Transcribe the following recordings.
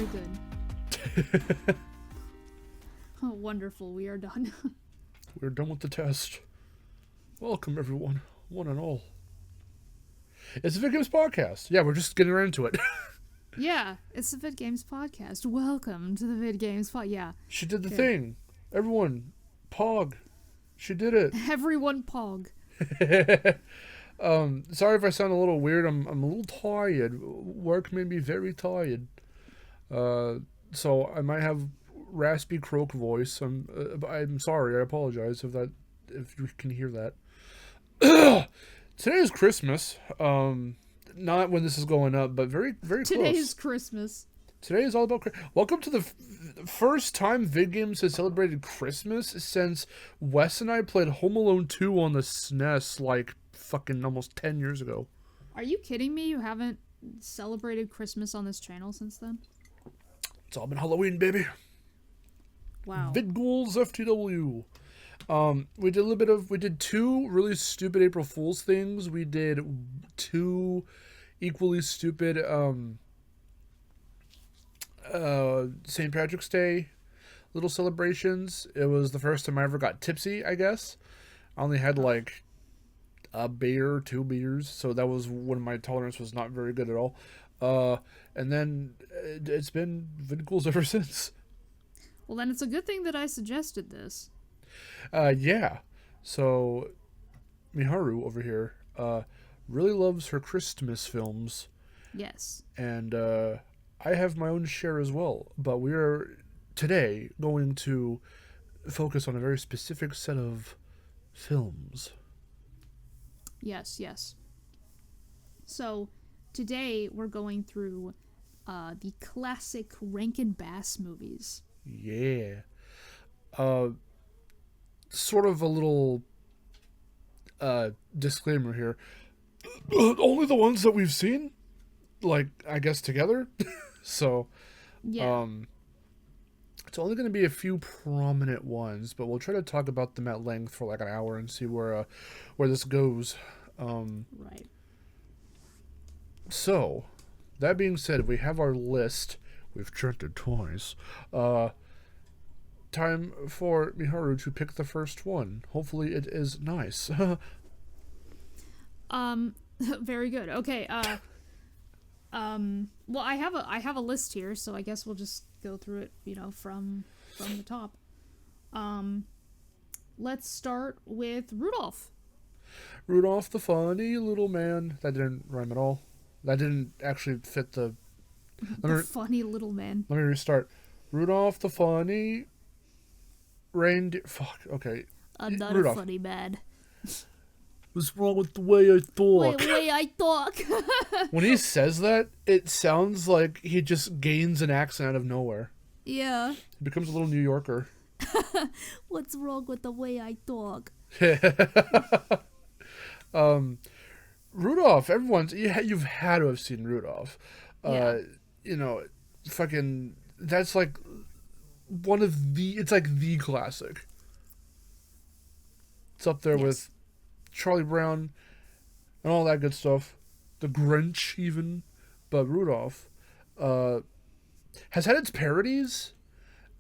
very good. Oh, wonderful. We are done. We're done with the test. Welcome, everyone. One and all. It's the VidGames podcast. Yeah, we're just getting right into it. Yeah, it's the VidGames podcast. Welcome to the VidGames pod. Yeah. She did the thing. Everyone, Pog. She did it. Everyone pog. Sorry if I sound a little weird. I'm a little tired. Work made me very tired. So I might have raspy croak voice. I'm sorry. I apologize if you can hear that. Today is Christmas. Not when this is going up, but very very close. Today is Christmas. Today is all about welcome to the first time VidGames has celebrated Christmas since Wes and I played Home Alone 2 on the SNES like fucking almost 10 years ago. Are you kidding me? You haven't celebrated Christmas on this channel since then? It's all been Halloween, baby. Wow. VidGamesFTW. We did two really stupid April Fool's things. We did two equally stupid St. Patrick's Day little celebrations. It was the first time I ever got tipsy, I guess. I only had like a beer, 2 beers, so that was when my tolerance was not very good at all. And then it's been VidGools ever since. Well, then it's a good thing that I suggested this. Yeah. So Miharu over here really loves her Christmas films. Yes. And I have my own share as well, but we are today going to focus on a very specific set of films. Yes, yes. So, today we're going through the classic Rankin Bass movies. Yeah. Sort of a little disclaimer here. Only the ones that we've seen, like, I guess together. So, yeah. It's only going to be a few prominent ones, but we'll try to talk about them at length for like an hour and see where this goes. Right. So, that being said, we have our list. We've checked it twice. Time for Miharu to pick the first one. Hopefully it is nice. Very good. Okay, well, I have a list here, so I guess we'll just go through it, from the top. Let's start with Rudolph. Rudolph the funny little man. That didn't rhyme at all. That didn't actually fit the Funny little man. Let me restart. Rudolph the funny reindeer. Fuck. Okay. I'm not Rudolph. a funny man. What's wrong with the way I talk? The way I talk. When he says that, it sounds like he just gains an accent out of nowhere. Yeah. He becomes a little New Yorker. What's wrong with the way I talk? Rudolph. You've had to have seen Rudolph. Yeah. Fucking. That's like it's like the classic. It's up there with Charlie Brown and all that good stuff. The Grinch even. But Rudolph has had its parodies.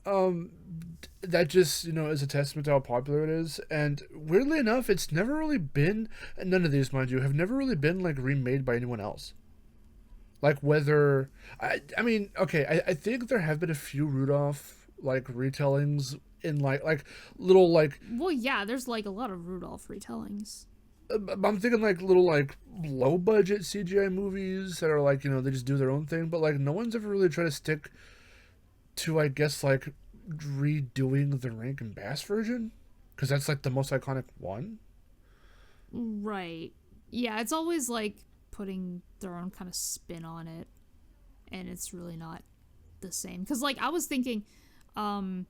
That just, is a testament to how popular it is. And weirdly enough, it's never really been, and none of these, mind you, have never really been like remade by anyone else. Like whether, I think there have been a few Rudolph like retellings in like little like. Well, yeah, there's like a lot of Rudolph retellings. I'm thinking like little like low budget CGI movies that are like, they just do their own thing, but like no one's ever really tried to stick to, I guess, like redoing the Rankin Bass version, because that's like the most iconic one. Right. Yeah, it's always like putting their own kind of spin on it, and it's really not the same. Because like I was thinking that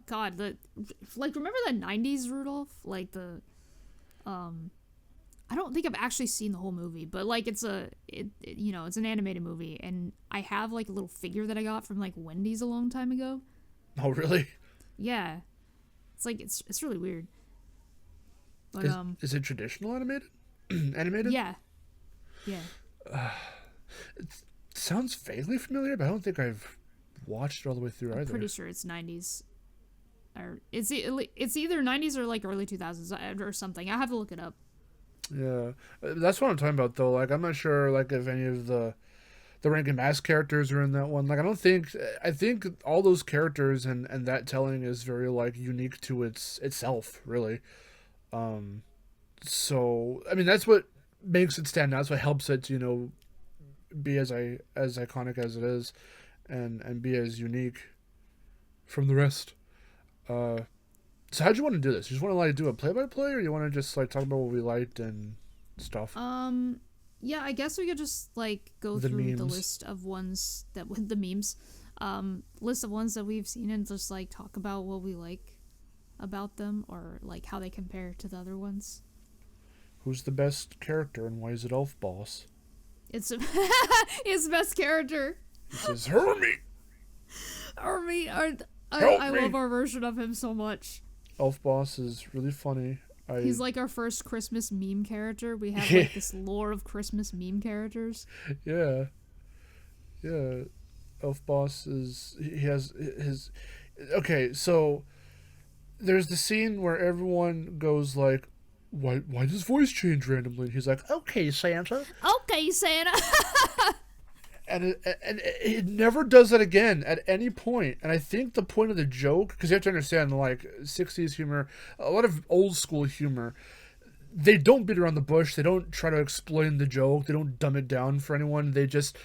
God, remember the 90s Rudolph? Like the I don't think I've actually seen the whole movie, but like it's an animated movie, and I have like a little figure that I got from like Wendy's a long time ago. Oh, really? Yeah. It's like it's really weird. But is it traditional animated? Animated? Yeah. Yeah. It sounds vaguely familiar, but I don't think I've watched it all the way through I'm either. pretty sure it's 90s. Or it's either 90s or like early 2000s or something. I have to look it up. Yeah, that's what I'm talking about though. Like I'm not sure like if any of the Rankin Mass characters are in that one. Like I think all those characters and that telling is very like unique to itself, really. Um, so I mean that's what makes it stand out. That's what helps it, be as iconic as it is, and be as unique from the rest. Uh, so how'd you want to do this? You just want to like do a play by play, or you want to just like talk about what we liked and stuff? Yeah, I guess we could just like go The through the memes. list of ones that with the memes, list of ones that we've seen and just like talk about what we like about them or like how they compare to the other ones. Who's the best character and why is it Elf Boss? It's his best character. He says, Hermie! Army, Help I me! love our version of him so much. Elf Boss is really funny. He's like our first Christmas meme character. We have like this lore of Christmas meme characters. Yeah. Yeah. Elf Boss is... He has his... Okay, so... There's the scene where everyone goes like, why does his voice change randomly? And he's like, okay, Santa. Okay, Santa. And it never does that again at any point. And I think the point of the joke, because you have to understand, like, 60s humor, a lot of old school humor, they don't beat around the bush. They don't try to explain the joke. They don't dumb it down for anyone. They just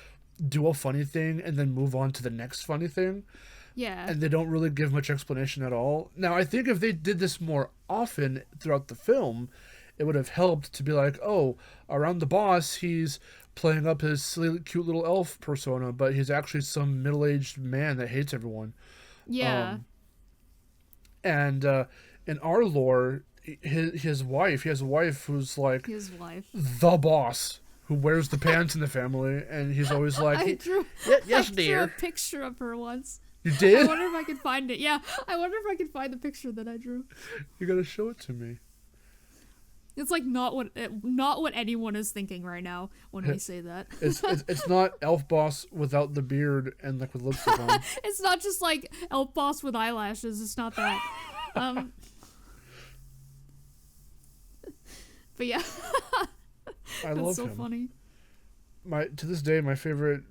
do a funny thing and then move on to the next funny thing. Yeah. And they don't really give much explanation at all. Now, I think if they did this more often throughout the film, it would have helped to be like, oh, around the boss, he's playing up his silly, cute little elf persona, but he's actually some middle-aged man that hates everyone. Yeah. And in our lore, his wife, he has a wife who's like His wife. the boss who wears the pants in the family, and he's always like, I drew, yes, I dear. drew a picture of her once. You I did? wonder if I could find it. Yeah, I wonder if I could find the picture that I drew. You gotta show it to me. It's like not what anyone is thinking right now when we say that. It's not Elf Boss without the beard and like with lipstick on. It's not just like Elf Boss with eyelashes. It's not that. But yeah, I that's love so him. funny. To this day, my favorite.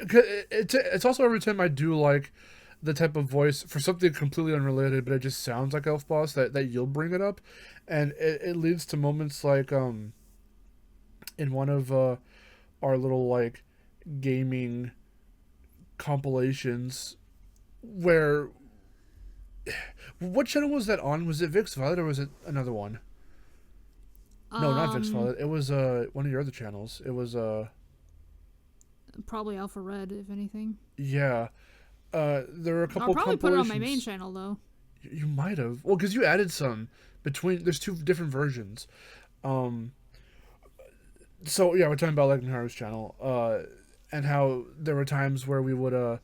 It's also every time I do like the type of voice for something completely unrelated, but it just sounds like Elf Boss that you'll bring it up, and it leads to moments like in one of our little like gaming compilations where what channel was that on? Was it Vix Violet or was it another one? No, not Vix Violet. It was one of your other channels. It was Probably Alpha Red, if anything. yeah. There were a couple. I'll probably put it on my compilations. main channel though. You might have. Well, because you added some between. There's two different versions. So yeah, we're talking about like Miharu's channel, and how there were times where we would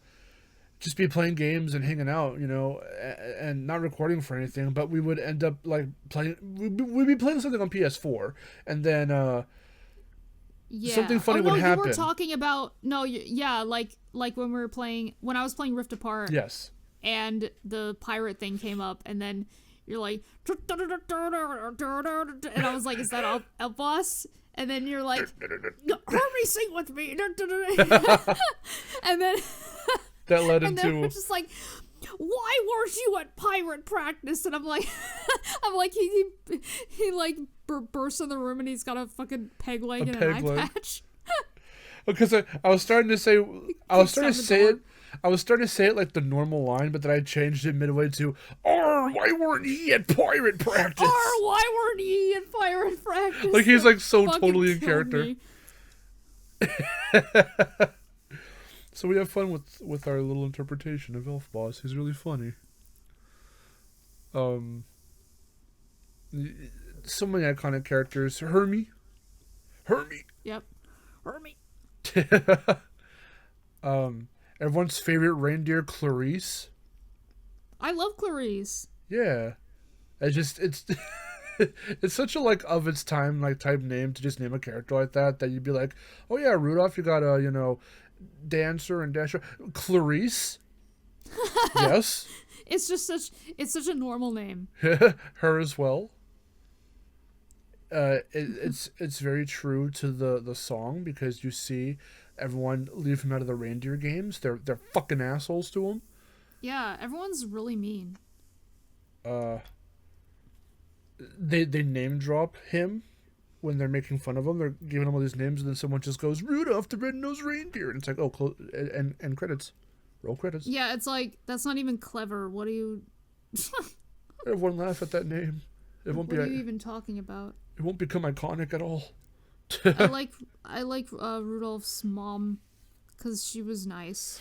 just be playing games and hanging out, and not recording for anything, but we would end up like playing. We'd be playing something on PS4, and then Yeah. something funny no, would happen. You were talking about like when when I was playing Rift Apart. Yes. And the pirate thing came up, and then you're like, and I was like, is that a boss? And then you're like, Hermie, sing with me. And then That led and then into we're just like, why weren't you at pirate practice? And I'm like, he like bursts in the room and he's got a fucking peg leg and an eye patch. Because I was starting to say it like the normal line, but then I changed it midway to, why weren't he at pirate practice? Why weren't he at pirate practice? Like he's like so Fucking totally in killed character. me. So we have fun with our little interpretation of Elf Boss. He's really funny. So many iconic characters. Hermie. Yep. Hermie. Everyone's favorite reindeer, Clarice. I love Clarice. Yeah. It's It's such a like of its time like type name to just name a character like that you'd be like, oh yeah, Rudolph, you got a dancer and dasher, Clarice. Yes. It's such a normal name. Her as well. It's very true to the song because you see everyone leave him out of the reindeer games. They're fucking assholes to him. Yeah, everyone's really mean. They name drop him when they're making fun of him. They're giving him all these names, and then someone just goes, Rudolph the Red-Nosed Reindeer, and it's like, oh, and credits, roll credits. Yeah, it's like that's not even clever. What are you? Everyone laugh at that name. It won't what are you even talking about? It won't become iconic at all. I like Rudolph's mom because she was nice.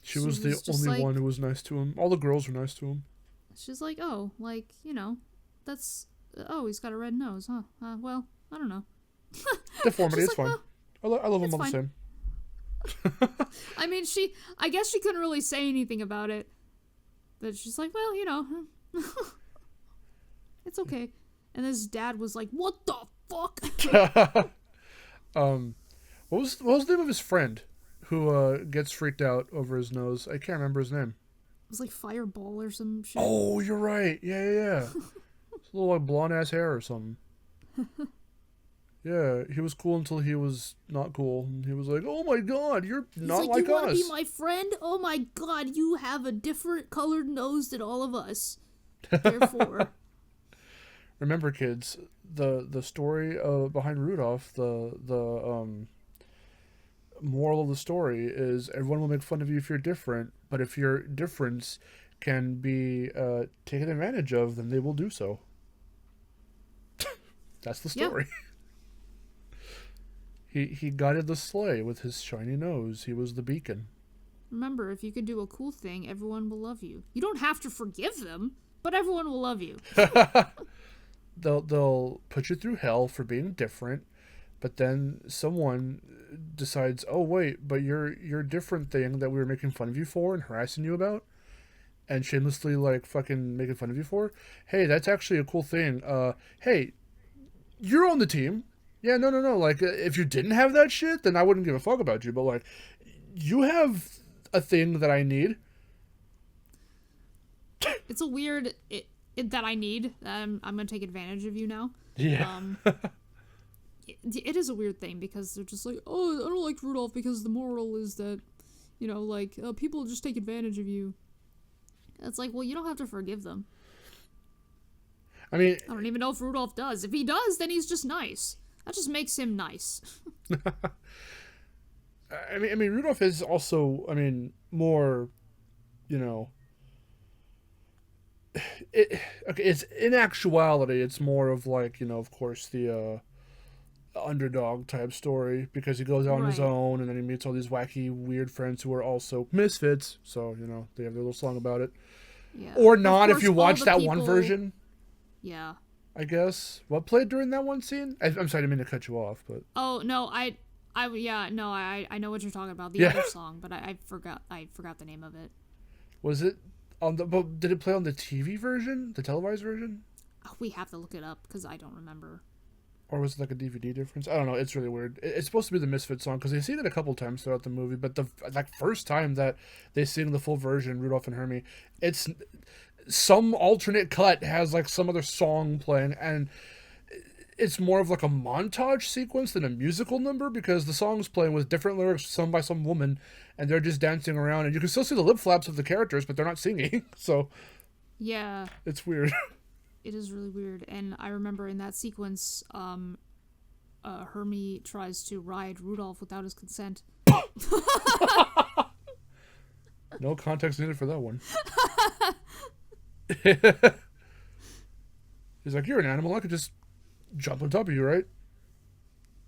She was the only one who was nice to him. All the girls were nice to him. She's like, oh, like, that's... Oh, he's got a red nose, huh? Well, I don't know. Deformity, it's fine. Well, I love them all the same. I mean, I guess she couldn't really say anything about it. But she's like, well, it's okay. And his dad was like, what the fuck? What was the name of his friend who gets freaked out over his nose? I can't remember his name. It was like Fireball or some shit. Oh, you're right. Yeah. It's a little like blonde ass hair or something. Yeah, he was cool until he was not cool. And he was like, oh my god, you're not like us. You want to be my friend? Oh my god, you have a different colored nose than all of us. Therefore. Remember, kids, the story behind Rudolph, the moral of the story is everyone will make fun of you if you're different, but if your difference can be taken advantage of, then they will do so. That's the story. Yeah. He guided the sleigh with his shiny nose. He was the beacon. Remember, if you could do a cool thing, everyone will love you. You don't have to forgive them, but everyone will love you. They'll put you through hell for being different, but then someone decides, oh wait, but your different thing that we were making fun of you for and harassing you about and shamelessly like fucking making fun of you for, hey, that's actually a cool thing. Hey, you're on the team. Yeah, no, like if you didn't have that shit, then I wouldn't give a fuck about you, but like you have a thing that I need. It's a weird that I need. I'm gonna take advantage of you now. Yeah. It is a weird thing because they're just like, oh, I don't like Rudolph because the moral is that, people just take advantage of you. It's like, well, you don't have to forgive them. I mean, I don't even know if Rudolph does. If he does, then he's just nice. That just makes him nice. I mean, Rudolph is also, more, it's in actuality, it's more of like, of course, the underdog type story because he goes out on his own and then he meets all these wacky, weird friends who are also misfits. So, they have their little song about it. Yeah. Or not if you watch that one version. Yeah. I guess. What played during that one scene? I'm sorry, I didn't mean to cut you off, but. Oh, no, I know what you're talking about. The other song, but I forgot the name of it. Was it but did it play on the TV version? The televised version? Oh, we have to look it up because I don't remember. Or was it like a DVD difference? I don't know. It's really weird. It's supposed to be the Misfit song because they sing it a couple times throughout the movie. But the first time that they sing the full version, Rudolph and Hermie, it's some alternate cut has like some other song playing, and it's more of like a montage sequence than a musical number because the song's playing with different lyrics sung by some woman, and they're just dancing around, and you can still see the lip flaps of the characters, but they're not singing. So yeah, it's weird. It is really weird, and I remember in that sequence, Hermie tries to ride Rudolph without his consent. No context needed for that one. He's like, you're an animal, I could just jump on top of you, right?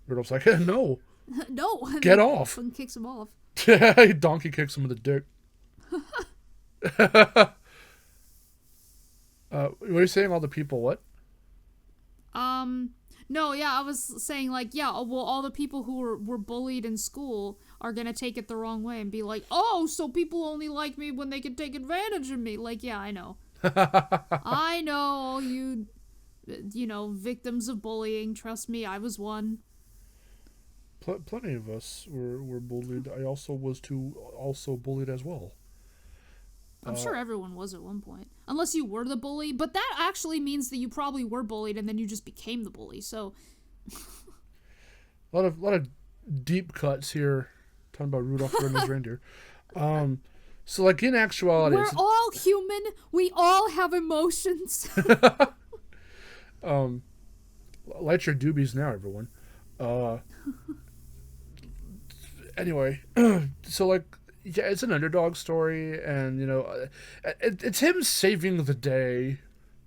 Rudolph's like, no. No. Get off. And kicks him off. He donkey kicks him with a dick. What are you saying? All the people what? No, yeah, I was saying like, yeah, well, all the people who were bullied in school are gonna take it the wrong way and be like, oh, so people only like me when they can take advantage of me. Like, yeah, I know. I know, all you you know, victims of bullying. Trust me, I was one. Plenty of us were bullied. I also was also bullied as well. I'm sure everyone was at one point. Unless you were the bully, but that actually means that you probably were bullied and then you just became the bully, so... A lot of deep cuts here, talking about Rudolph the Red-Nosed Reindeer. So, like, in actuality... We're all human. We all have emotions. Light your doobies now, everyone. Anyway, so, like... Yeah, it's an underdog story, and, you know, it's him saving the day,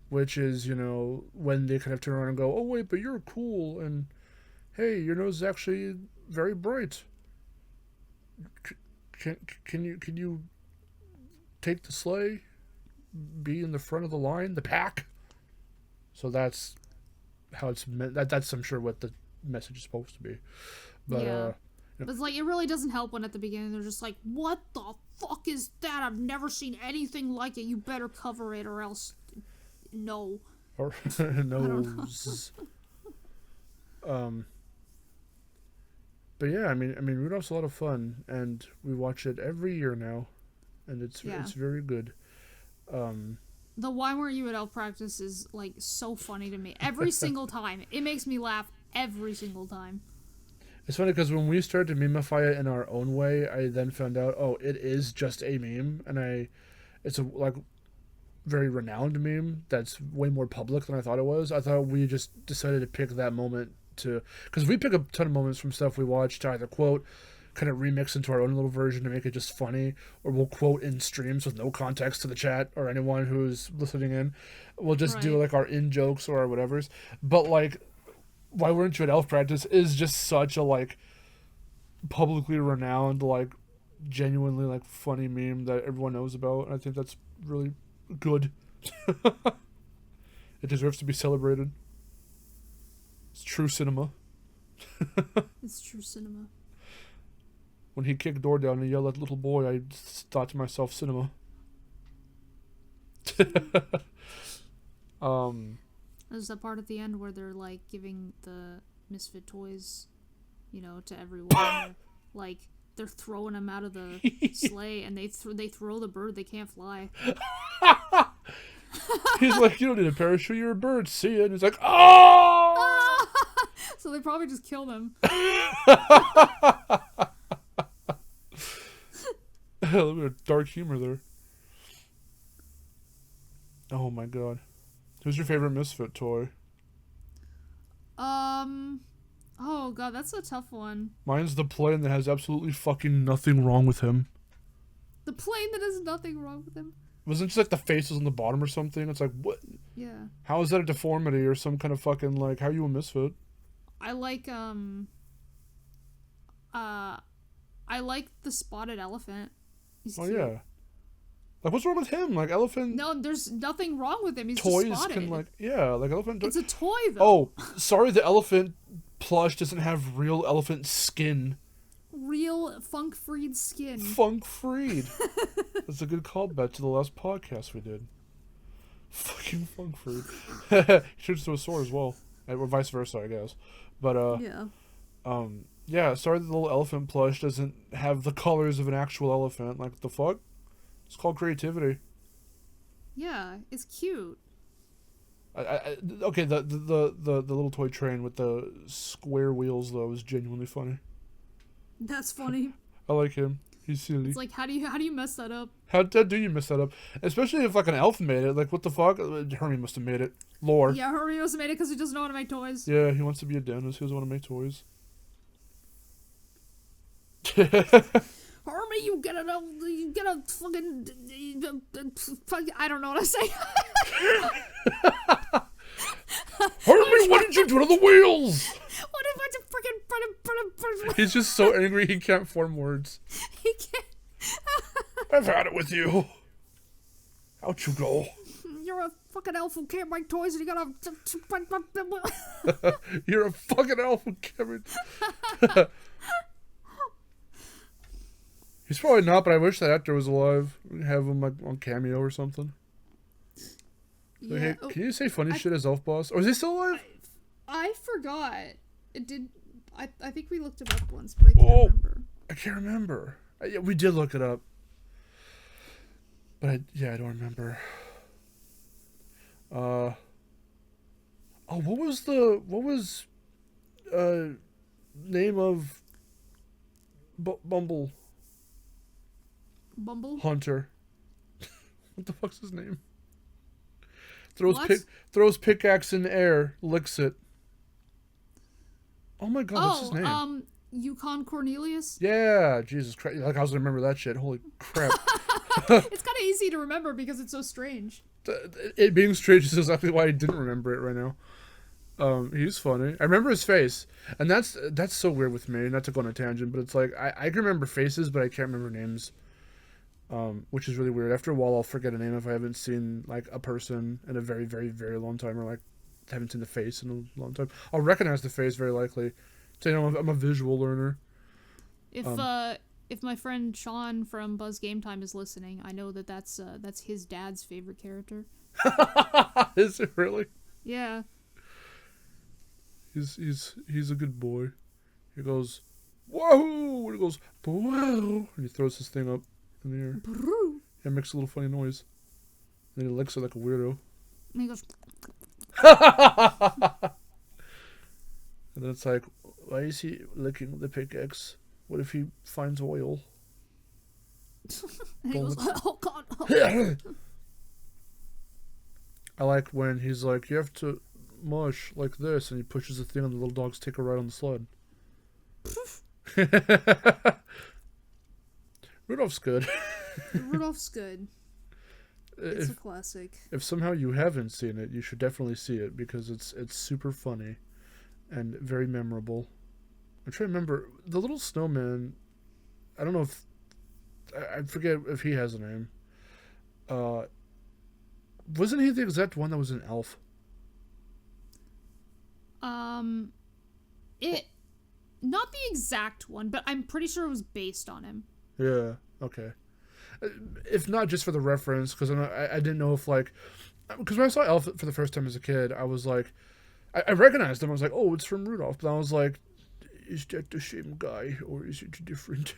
which is, you know, when they kind of turn around and go, oh, wait, but you're cool, and, hey, your nose is actually very bright. Can you take the sleigh, be in the front of the line, the pack? So that's how it's meant. That's, I'm sure, what the message is supposed to be. But, yeah. But it's like, it really doesn't help when at the beginning they're just like, what the fuck is that? I've never seen anything like it. You better cover it or else... No. Or nose. But yeah, I mean, Rudolph's a lot of fun, and we watch it every year now, and it's very good. The Why Weren't You at Elf Practice is, like, so funny to me. Every single time. It makes me laugh every single time. It's funny because when we started to memify it in our own way, I then found out, oh, it is just a meme, and it's a, like, very renowned meme that's way more public than I thought it was. I thought we just decided to pick that moment to... Because we pick a ton of moments from stuff we watch to either quote, kind of remix into our own little version to make it just funny, or we'll quote in streams with no context to the chat or anyone who's listening in. We'll just do, like, our in-jokes or our whatevers. But, like... Why Weren't You at Elf Practice is just such a, like, publicly renowned, like, genuinely, like, funny meme that everyone knows about. And I think that's really good. It deserves to be celebrated. It's true cinema. It's true cinema. When he kicked door down and yelled at little boy, I thought to myself, cinema. There's that part at the end where they're, like, giving the Misfit toys, you know, to everyone. Like, they're throwing them out of the sleigh, and they throw the bird. They can't fly. He's like, you don't need a parachute. You're a bird. See it. And he's like, oh! So they probably just kill them. A little bit of dark humor there. Oh, my God. Who's your favorite Misfit toy? Oh god, that's a tough one. Mine's the plane that has absolutely fucking nothing wrong with him. The plane that has nothing wrong with him? Wasn't it just like the faces on the bottom or something? It's like, what? Yeah. How is that a deformity or some kind of fucking, like, how are you a misfit? I like, I like the spotted elephant. He's cute. Yeah. Like, what's wrong with him? Like, elephant... No, there's nothing wrong with him. He's toys just spotted. can, like... Yeah, like, elephant... It's a toy, though. Oh, sorry, the elephant plush doesn't have real elephant skin. Real Funk-Freed skin. Funk-Freed. That's a good callback to the last podcast we did. Fucking Funk-Freed. He shoots to a sword as well. Or vice versa, I guess. But, yeah, sorry the little elephant plush doesn't have the colors of an actual elephant. Like, the fuck? It's called creativity. Yeah, it's cute. Okay, the little toy train with the square wheels though is genuinely funny. That's funny. I like him. He's silly. It's like, how do you mess that up? How do you mess that up? Especially if like an elf made it. Like, what the fuck? Hermie must have made it. Lore. Yeah, Hermie must have made it because he doesn't know how to make toys. Yeah, he wants to be a dentist. He doesn't want to make toys. Hermie, you get a fucking, I don't know what to say. Hermie, what did you do to the wheels? What if I just freaking... He's just so angry he can't form words. He can't. I've had it with you. Out you go. You're a fucking elf who can't make toys and you gotta... You're a fucking elf who can't... He's probably not, but I wish that actor was alive. Have him like on Cameo or something. Like, Yeah. hey, can you say funny shit as Elf Boss? Or is he still alive? I forgot. It did. I think we looked it up once, but I can't remember. I can't remember. Yeah, we did look it up. But I don't remember. What was name of Bumble Hunter? What the fuck's his name? Throws pickaxe in the air, licks it. Oh my god, what's his name? Yukon Cornelius? Yeah, Jesus Christ. Like, I was gonna remember that shit. Holy crap. It's kind of easy to remember because it's so strange. It being strange is exactly why I didn't remember it right now. He's funny. I remember his face. And that's so weird with me. Not to go on a tangent, but it's like, I can remember faces, but I can't remember names. Which is really weird. After a while, I'll forget a name if I haven't seen, like, a person in a very, very, very long time, or, like, haven't seen the face in a long time. I'll recognize the face very likely. So, you know, I'm a visual learner. If my friend Sean from Buzz Game Time is listening, I know that's his dad's favorite character. Is it really? Yeah. He's a good boy. He goes, whoa! And he goes, whoa! And he throws his thing up in the air. It makes a little funny noise. And then he licks it like a weirdo. And he goes. And then it's like, why is he licking the pickaxe? What if he finds oil? And he goes, oh god. I like when he's like, you have to mush like this, and he pushes the thing and the little dogs take a ride on the sled. Rudolph's good. Rudolph's good. It's a classic. If somehow you haven't seen it, you should definitely see it because it's super funny and very memorable. I'm trying to remember the little snowman. I don't know if I forget if he has a name. Wasn't he the exact one that was an elf? It not the exact one, but I'm pretty sure it was based on him. Yeah. Okay. If not just for the reference, because I didn't know if, like, because when I saw Elf for the first time as a kid, I was like, I recognized him. I was like, oh, it's from Rudolph. But I was like, is that the same guy or is it different?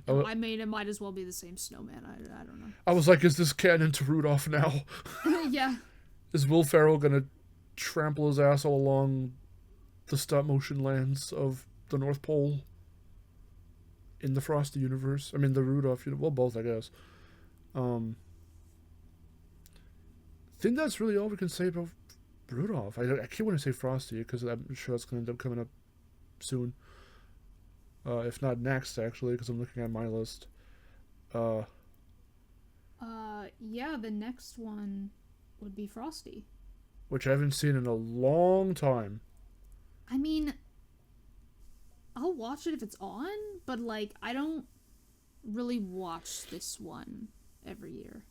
I mean, it might as well be the same snowman. I don't know. I was like, is this canon to Rudolph now? Yeah. Is Will Ferrell gonna trample his ass all along the stop motion lands of the North Pole? In the Frosty universe. I mean, the Rudolph, well, both, I guess. I think that's really all we can say about Rudolph. I keep wanting to say Frosty, because I'm sure that's going to end up coming up soon. If not next, actually, because I'm looking at my list. Yeah, the next one would be Frosty. Which I haven't seen in a long time. I mean, I'll watch it if it's on, but, like, I don't really watch this one every year.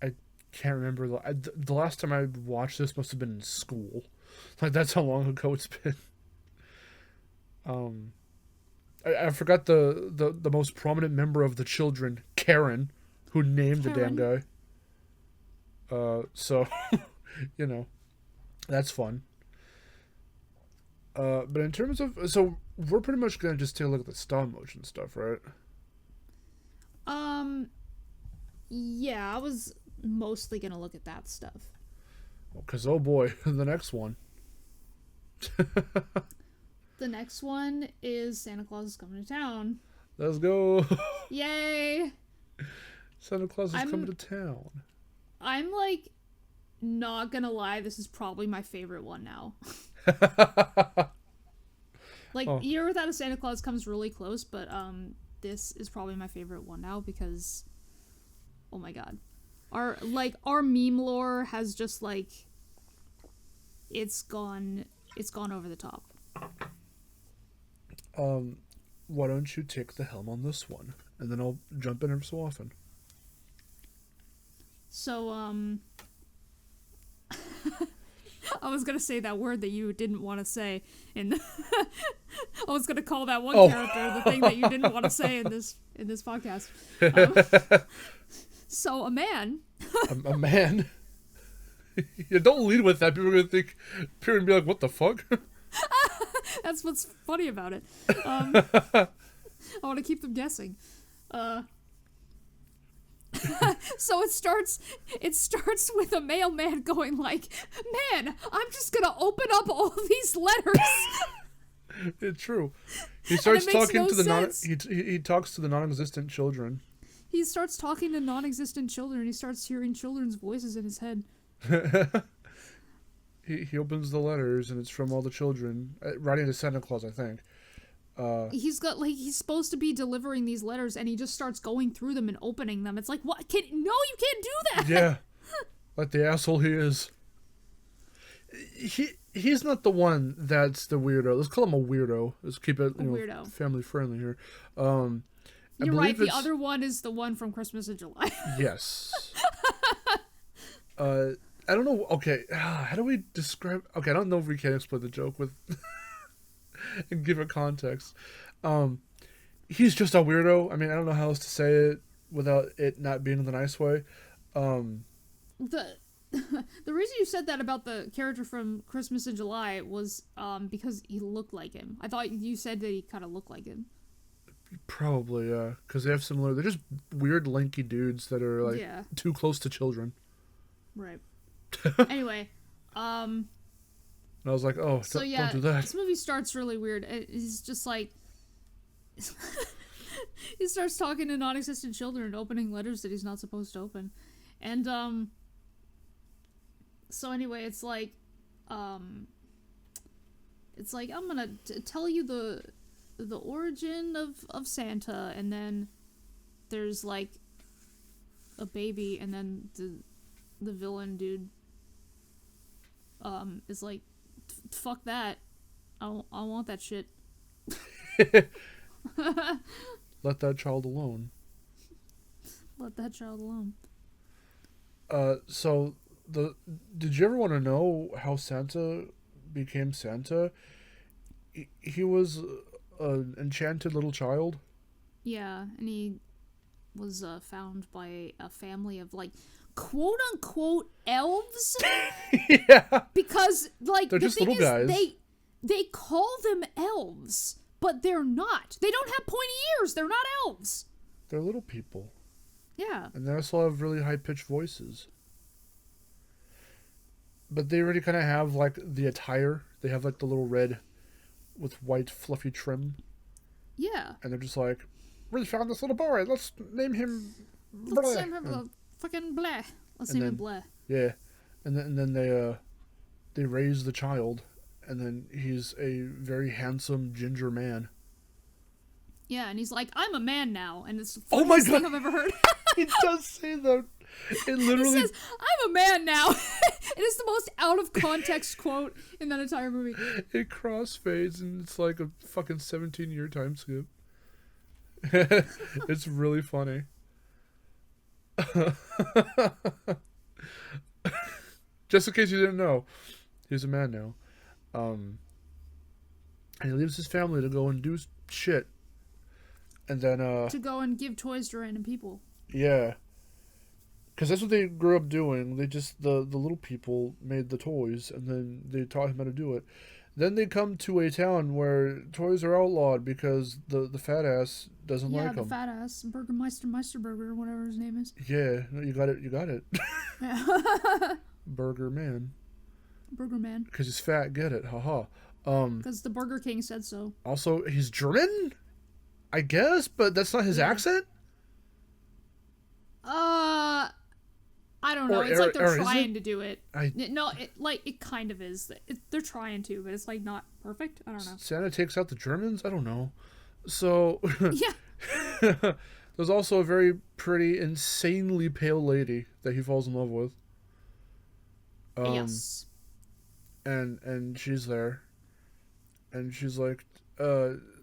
I can't remember. The last time I watched this must have been in school. Like, that's how long ago it's been. I forgot the most prominent member of the children, Karen, who named the damn guy. So, you know, that's fun. But in terms of, so we're pretty much gonna just take a look at the stop motion stuff, right? Yeah, I was mostly gonna look at that stuff. Because, oh boy, the next one. The next one is Santa Claus is Coming to Town. Let's go. Yay! Santa Claus is coming to town. I'm, like, not gonna lie, this is probably my favorite one now. Like, Year Without a Santa Claus comes really close, but this is probably my favorite one now because, oh my god, our meme lore has just, like, it's gone over the top. Why don't you take the helm on this one, and then I'll jump in every so often. So I was gonna say that word that you didn't want to say, and I was gonna call that one character the thing that you didn't want to say in this podcast. So a man. A man. Yeah, don't lead with that. People are gonna think. People are gonna be like, "What the fuck?" That's what's funny about it. I want to keep them guessing. So it starts with a mailman going like, "Man, I'm just gonna open up all these letters." It's true. He starts talking to the sense. he talks to the non-existent children. He starts talking to non-existent children. He starts hearing children's voices in his head. He opens the letters and it's from all the children writing to Santa Claus, I think. He's supposed to be delivering these letters and he just starts going through them and opening them. It's like, what? No, you can't do that. Yeah. Like the asshole he is. He's not the one that's the weirdo. Let's call him a weirdo. Let's keep it weirdo. Family friendly here. You're right. The other one is the one from Christmas in July. Yes. I don't know. Okay, how do we describe? Okay, I don't know if we can explain the joke with and give it context. He's just a weirdo. I mean, I don't know how else to say it without it not being in the nice way. The reason you said that about the character from Christmas in July was because he looked like him. I thought you said that he kind of looked like him. Probably, yeah, because they have similar. They're just weird, lanky dudes that are like too close to children. Right. Anyway, and I was like, "Oh, so don't do that." This movie starts really weird. He's just like, he starts talking to non-existent children and opening letters that he's not supposed to open, and so anyway, it's like I'm gonna tell you the origin of Santa, and then there's like a baby, and then the villain dude is like, fuck that, I want that shit. Let that child alone. Let that child alone. So did you ever want to know how Santa became Santa? He was an enchanted little child. Yeah, and he was found by a family of like quote unquote elves. Yeah. Because like they're the just thing little is, guys. they call them elves, but they're not. They don't have pointy ears. They're not elves. They're little people. Yeah. And they also have really high pitched voices. But they already kind of have like the attire. They have like the little red with white fluffy trim. Yeah. And they're just like, we found this little boy. Let's name him. Let's name him fucking Bleh. Let's name him Bleh. Yeah, and then they raise the child, and then he's a very handsome ginger man. Yeah, and he's like, I'm a man now, and it's the Oh my funniest God. thing I've ever heard. He does say that. It literally He says, I'm a man now. It is the most out of context quote in that entire movie. it crossfades, and it's like a fucking 17-year time skip. It's really funny. Just in case you didn't know, he's a man now. And he leaves his family to go and do shit. And then to go and give toys to random people. Yeah. Because that's what they grew up doing. They just, the little people made the toys, and then they taught him how to do it. Then they come to a town where toys are outlawed because the fat ass doesn't like them. Yeah, the fat ass, Meisterburger, whatever his name is. Yeah, you got it. Burger Man. Burger Man. Because he's fat, get it, haha. Because the Burger King said so. Also, he's German? I guess, but that's not his accent? I don't know. It's like they're trying to do it. No, it kind of is. They're trying to, but it's like not perfect. I don't know. Santa takes out the Germans? I don't know. So yeah. There's also a very pretty, insanely pale lady that he falls in love with. Yes. And she's there. And she's like,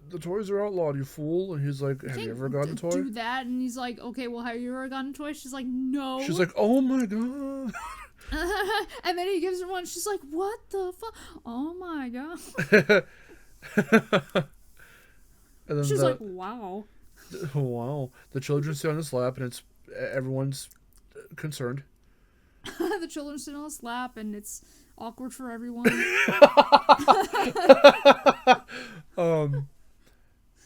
the toys are outlawed, you fool. And he's like, have you ever gotten a toy? Do that. And he's like, okay, well, have you ever gotten a toy? She's like, no. She's like, oh my God. And then he gives her one. She's like, what the fuck? Oh my God. And then she's like, wow. Wow. The children sit on his lap, and it's everyone's concerned. The children sit on his lap, and it's awkward for everyone.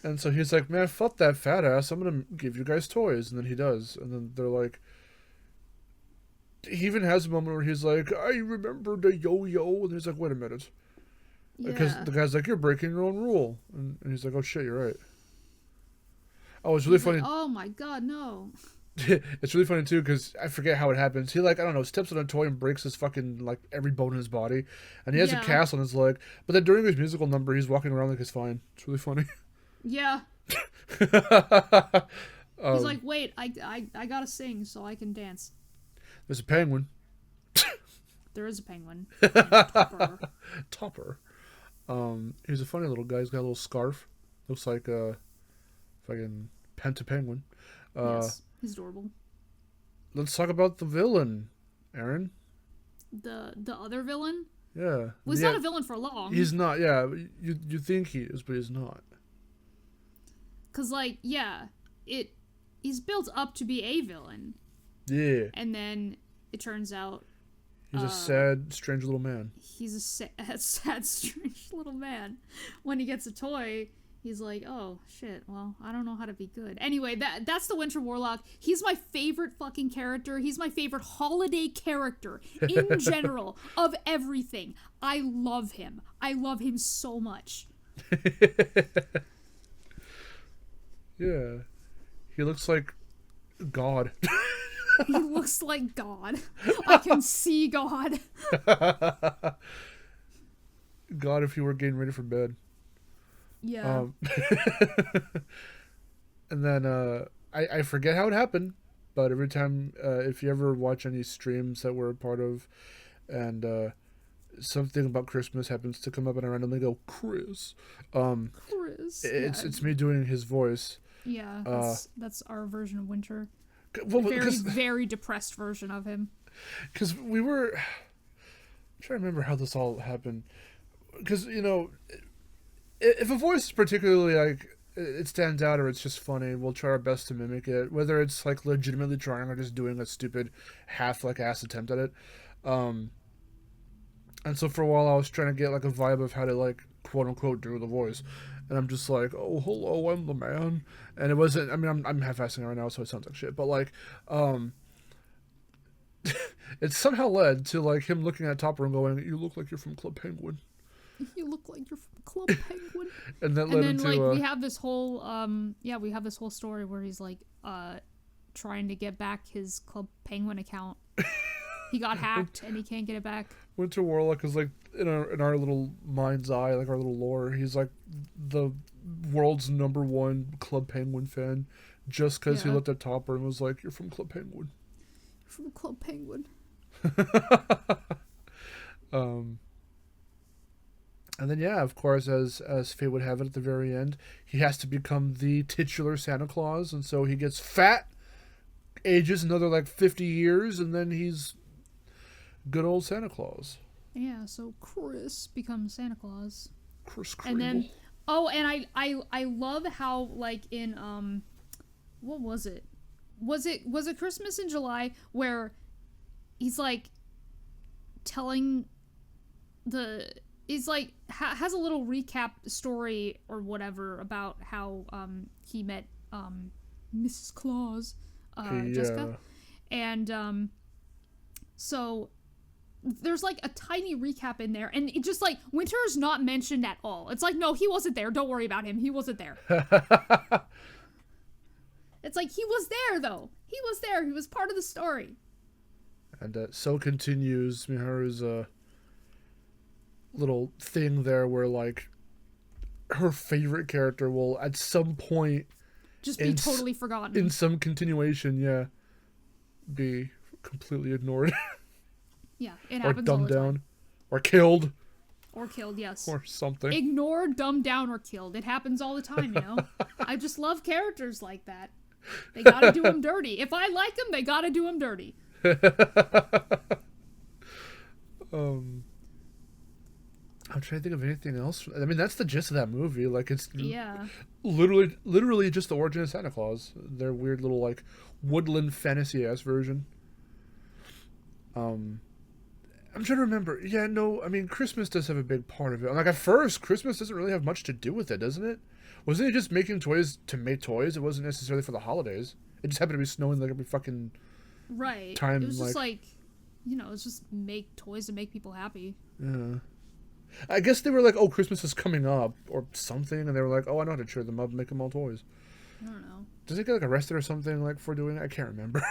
And so he's like, man, fuck that fat ass. I'm going to give you guys toys. And then he does. And then they're like, he even has a moment where he's like, I remember the yo-yo. And he's like, wait a minute. Because the guy's like, you're breaking your own rule. And he's like, oh shit, you're right. Oh, it's really funny. Like, oh my god, no. It's really funny too, because I forget how it happens. He, like, I don't know, steps on a toy and breaks his fucking, like, every bone in his body. And he has a cast on his leg. But then during his musical number, he's walking around like he's fine. It's really funny. Yeah. He's like, wait, I gotta sing so I can dance. There's a penguin. There is a penguin. Topper. He's a funny little guy. He's got a little scarf. Looks like a fucking penta penguin. Yes, he's adorable. Let's talk about the villain, Aaron. The other villain? Yeah. Well, he's not a villain for long. He's not, yeah. You think he is, but he's not. Because, like, yeah, he's built up to be a villain. Yeah. And then it turns out... He's a sad, strange little man. He's a sad, strange little man. When he gets a toy, he's like, oh, shit, well, I don't know how to be good. Anyway, that's the Winter Warlock. He's my favorite fucking character. He's my favorite holiday character in general of everything. I love him. I love him so much. Yeah. He looks like God. He looks like God. I can see God. God, if you were getting ready for bed. Yeah. And then I forget how it happened, but every time, if you ever watch any streams that we're a part of, and something about Christmas happens to come up, and I randomly go, Chris. Chris. It's me doing his voice. Yeah, that's our version of Winter. Well, very depressed version of him. Because we were... I'm trying to remember how this all happened. Because, you know, if a voice is particularly, like, it stands out or it's just funny, we'll try our best to mimic it. Whether it's, like, legitimately trying or just doing a stupid half-like-ass attempt at it. And so for a while I was trying to get, like, a vibe of how to, like, quote-unquote do the voice. And I'm just like, oh, hello, I'm the man. And it wasn't, I mean, I'm half-assing it right now, so it sounds like shit. But, like, it somehow led to, like, him looking at Topper and going, you look like you're from Club Penguin. You look like you're from Club Penguin. And that led into... like, we have this whole, story where he's, like, trying to get back his Club Penguin account. He got hacked, and he can't get it back. Winter Warlock is, like, in our little mind's eye, like, our little lore, he's, like, the world's #1 Club Penguin fan, just because he looked at Topper and was like, you're from Club Penguin. From Club Penguin. And then, yeah, of course, as fate would have it at the very end, he has to become the titular Santa Claus, and so he gets fat, ages another, like, 50 years, and then he's good old Santa Claus. Yeah, so Chris becomes Santa Claus. Chris Kringle. And then, and I love how, like, in, what was it? Was it Christmas in July where he's, like, telling he's, like, has a little recap story or whatever about how, he met, Mrs. Claus, Jessica. And, so there's, like, a tiny recap in there, and it just, like, Winter's not mentioned at all. It's like, no, he wasn't there. Don't worry about him. He wasn't there. It's like, he was there, though. He was there. He was part of the story. And so continues Miharu's little thing there where, like, her favorite character will, at some point... just be totally forgotten. In some continuation, be completely ignored. Yeah, it happens all the time. Or dumbed down. Or killed. Or killed, yes. Or something. Ignored, dumbed down, or killed. It happens all the time, you know? I just love characters like that. They gotta do them dirty. If I like them, they gotta do them dirty. I'm trying to think of anything else. I mean, that's the gist of that movie. Like, it's literally just the origin of Santa Claus. Their weird little, like, woodland fantasy-ass version. I'm trying to remember. Yeah, no, I mean, Christmas does have a big part of it. Like, at first, Christmas doesn't really have much to do with it, doesn't it? Wasn't it just making toys to make toys? It wasn't necessarily for the holidays. It just happened to be snowing like every fucking Right. time. It was just like, it's just make toys to make people happy. Yeah. I guess they were like, oh, Christmas is coming up or something, and they were like, oh, I know how to cheer them up and make them all toys. I don't know. Does he get like arrested or something like for doing it? I can't remember.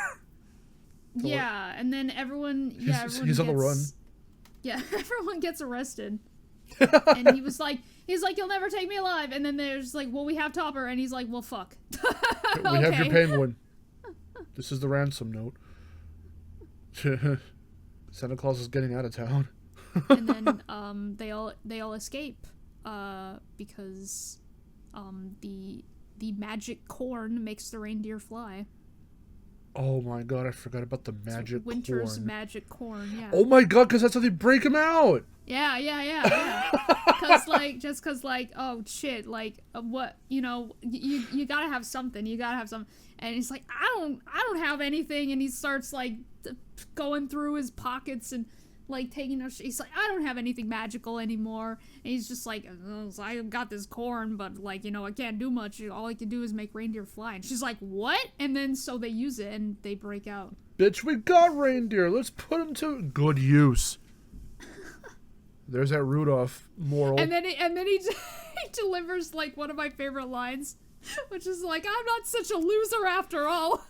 Yeah, and then everyone He's gets, on the run. Yeah, everyone gets arrested. And he's like, you'll never take me alive. And then there's like, well, we have Topper, and he's like, well, fuck. We have your penguin. This is the ransom note. Santa Claus is getting out of town. And then they all escape because the magic corn makes the reindeer fly. Oh my god, I forgot about the magic Winter's corn. magic corn, yeah. Oh my god, because that's how they break him out. Yeah. Cause oh shit, what, you gotta have something. And he's like, I don't have anything. And he starts like going through his pockets and like taking he's like, I don't have anything magical anymore. And he's just like, so I got this corn, but like, I can't do much. All I can do is make reindeer fly. And she's like, what? And then so they use it and they break out. Bitch, we got reindeer. Let's put them to good use. There's that Rudolph moral. And then he delivers like one of my favorite lines, which is like, I'm not such a loser after all.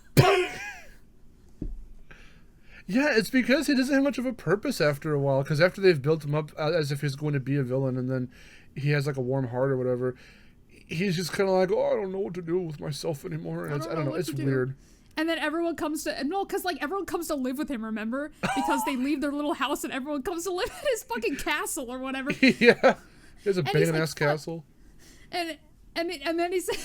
Yeah, it's because he doesn't have much of a purpose after a while. Because after they've built him up as if he's going to be a villain, and then he has like a warm heart or whatever, he's just kind of like, oh, I don't know what to do with myself anymore. And I don't know. It's weird. And then everyone comes to everyone comes to live with him. Remember, because they leave their little house and everyone comes to live in his fucking castle or whatever. Yeah, he has a banging ass castle. And then he says,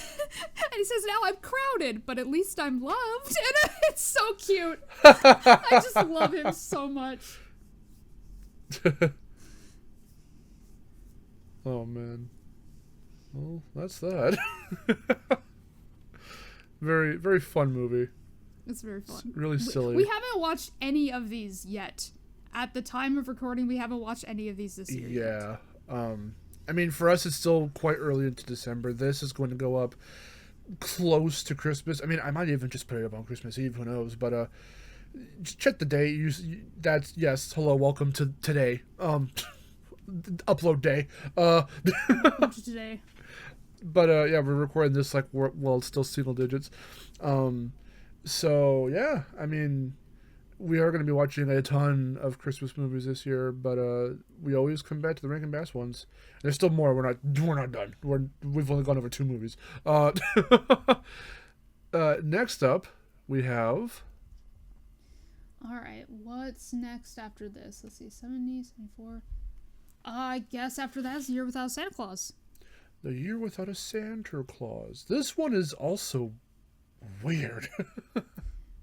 now I'm crowded, but at least I'm loved. And it's so cute. I just love him so much. Oh, man. Well, that's that. Very, very fun movie. It's very fun. It's really silly. We haven't watched any of these yet. At the time of recording, we haven't watched any of these this year yet. I mean, for us, it's still quite early into December. This is going to go up close to Christmas. I mean, I might even just put it up on Christmas Eve. Who knows? But just check the date. Yes. Hello, welcome to today. Upload day. Today. But yeah, we're recording this like it's still single digits. So yeah, I mean, we are going to be watching a ton of Christmas movies this year, but we always come back to the Rankin Bass ones. There's still more. We're not done. We've only gone over 2 movies. Next up, we have. All right, what's next after this? Let's see, 70, 74. I guess after that is The Year Without Santa Claus. The Year Without a Santa Claus. This one is also weird.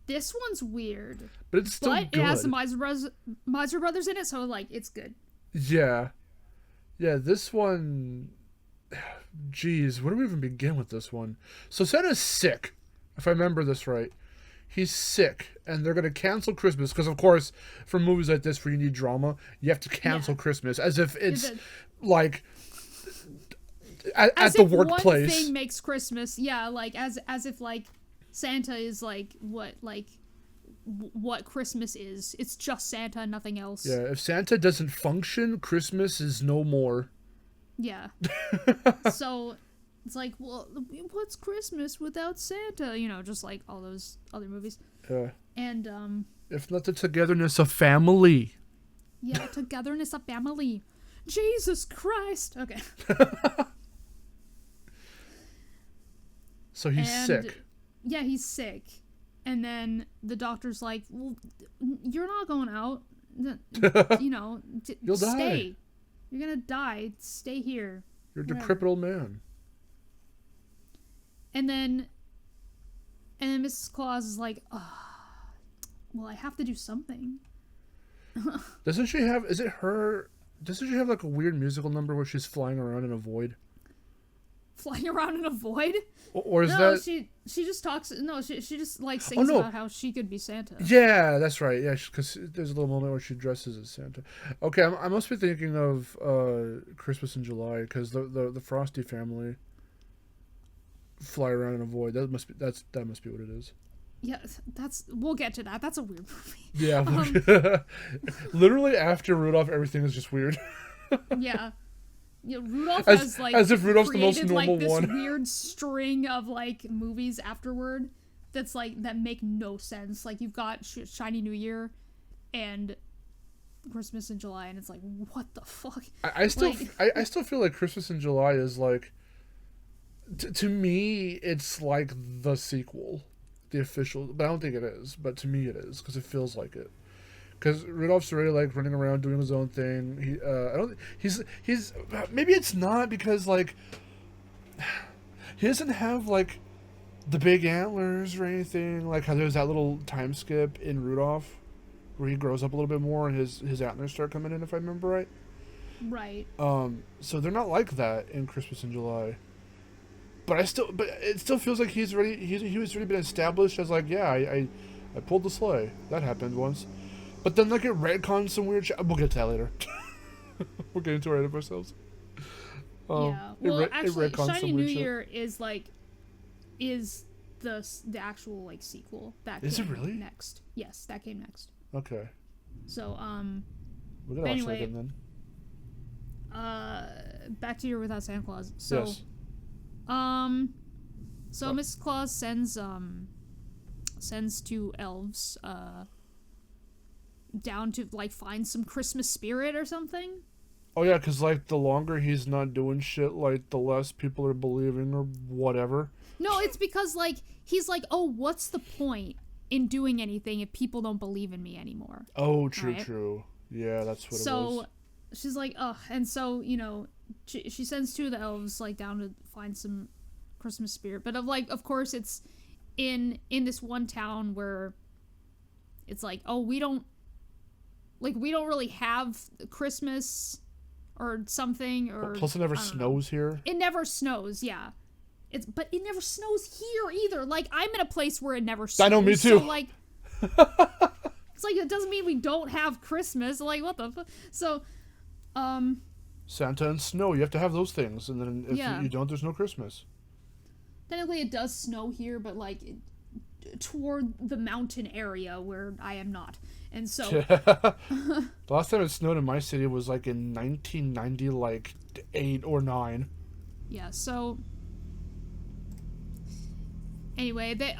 This one's weird. But it's still good. It has the Miser Brothers in it, so like it's good. Yeah. Yeah, this one. Jeez, where do we even begin with this one? So Santa's sick, if I remember this right. He's sick, and they're going to cancel Christmas because, of course, for movies like this where you need drama, you have to cancel Christmas as if it's like at the workplace. One thing makes Christmas, yeah, like as if like Santa is like what Christmas is. It's just Santa and nothing else. Yeah, if Santa doesn't function, Christmas is no more. Yeah. So it's like, well, what's Christmas without Santa? Just like all those other movies. Yeah. And if not the togetherness of family. Yeah, togetherness of family. Jesus Christ. Okay. So he's sick. Yeah, he's sick. And then the doctor's like, well, you're not going out. You'll stay. Die. You're going to die. Stay here. You're a decrepit old man. And then Mrs. Claus is like, well, I have to do something. Doesn't she have like a weird musical number where she's flying around in a void? flying around in a void. Or is No, that... she just talks. No, she just like sings no. about how she could be Santa. Yeah, that's right. Yeah, because there's a little moment where she dresses as Santa. Okay, I must be thinking of Christmas in July, because the Frosty family fly around in a void. That must be what it is. Yeah, we'll get to that. That's a weird movie. Yeah, literally after Rudolph, everything is just weird. Yeah. You know, Rudolph has like as if Rudolph's the most created, normal like, this one. weird string of like movies afterward that's like that make no sense. Like you've got Shiny New Year and Christmas in July, and it's like, what the fuck? I still feel like Christmas in July is like, to me, it's like the sequel, the official. But I don't think it is. But to me, it is, because it feels like it. Because Rudolph's already like running around doing his own thing. He's maybe it's not, because like he doesn't have like the big antlers or anything. Like how there's that little time skip in Rudolph where he grows up a little bit more and his antlers start coming in, if I remember right. Right. So they're not like that in Christmas in July. But it still feels like he was already been established as like, yeah, I pulled the sleigh. That happened once. But then, like, it retcons some weird shit. We'll get to that later. We're getting too right of ourselves. Yeah. Well, actually, Shiny New shit. Year is the actual like sequel that is came it really next. Yes, that came next. Okay. So We're gonna watch that anyway, again then. Back to Year Without Santa Claus. So, yes. So Mrs. Claus sends two elves down to like find some Christmas spirit or something. Oh yeah, because like the longer he's not doing shit, like the less people are believing or whatever. No, it's because like he's like, oh, what's the point in doing anything if people don't believe in me anymore? Oh, true, right? True. Yeah, that's what it was. So she's like, ugh, and so she sends two of the elves like down to find some Christmas spirit, but of course it's in this one town where it's like, oh, we don't really have Christmas or something, or plus it never snows here. It never snows, yeah. But it never snows here either. Like, I'm in a place where it never snows. I know, me too. So like, it's like, it doesn't mean we don't have Christmas. Like, what the fuck? So, Santa and snow, you have to have those things, and then if you don't, there's no Christmas. Technically, it does snow here, but like toward the mountain area where I am not, and so the last time it snowed in my city was like in 1990, like 8 or 9. Yeah. So anyway, they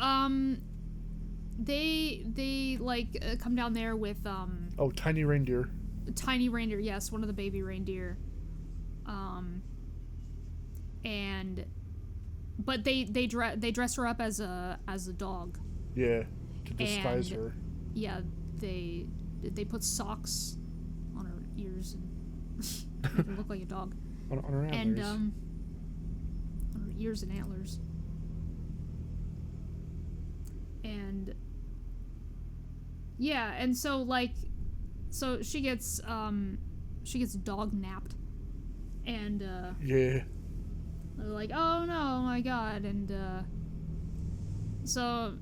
like come down there with oh, tiny reindeer. Tiny reindeer, yes, one of the baby reindeer. But they dress her up as a dog. Yeah, to disguise and, her. Yeah, they put socks on her ears and make her look like a dog. On her antlers. And on her ears and antlers. And yeah, and so like, so she gets dog napped, and yeah. they're like, oh no, my god, and so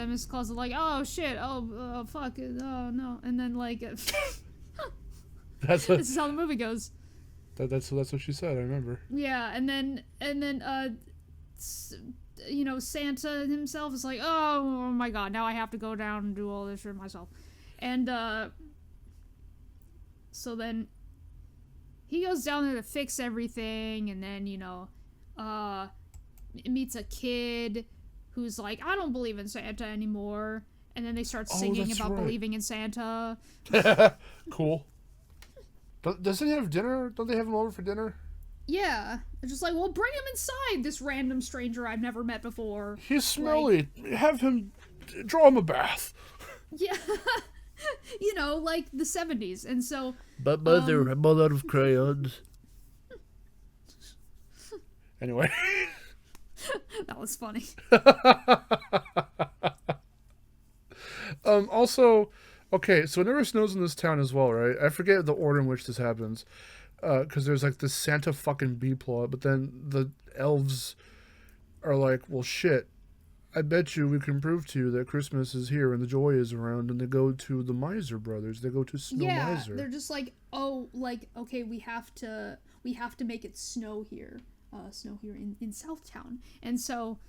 Miss Claus is like, oh shit, oh fuck, oh no, and then like this is how the movie goes. That's what she said. I remember. Yeah, and then Santa himself is like, oh my god, now I have to go down and do all this shit myself, and so then he goes down there to fix everything, and then meets a kid who's like, I don't believe in Santa anymore, and then they start singing about believing in Santa. Cool. Doesn't he have dinner? Don't they have him over for dinner? Yeah. They're just like, well, bring him inside, this random stranger I've never met before. He's smelly. Have him draw him a bath. Yeah. Like the 70s. And so... But mother, I'm all out of crayons. Anyway. That was funny. Also, okay, so it never snows in this town as well, right? I forget the order in which this happens. because there's like this Santa fucking B plot, but then the elves are like, well, shit. I bet you we can prove to you that Christmas is here and the joy is around, and they go to the Miser brothers. They go to Snow Miser. They're just like, oh, like, okay, we have to make it snow here in Southtown, and so,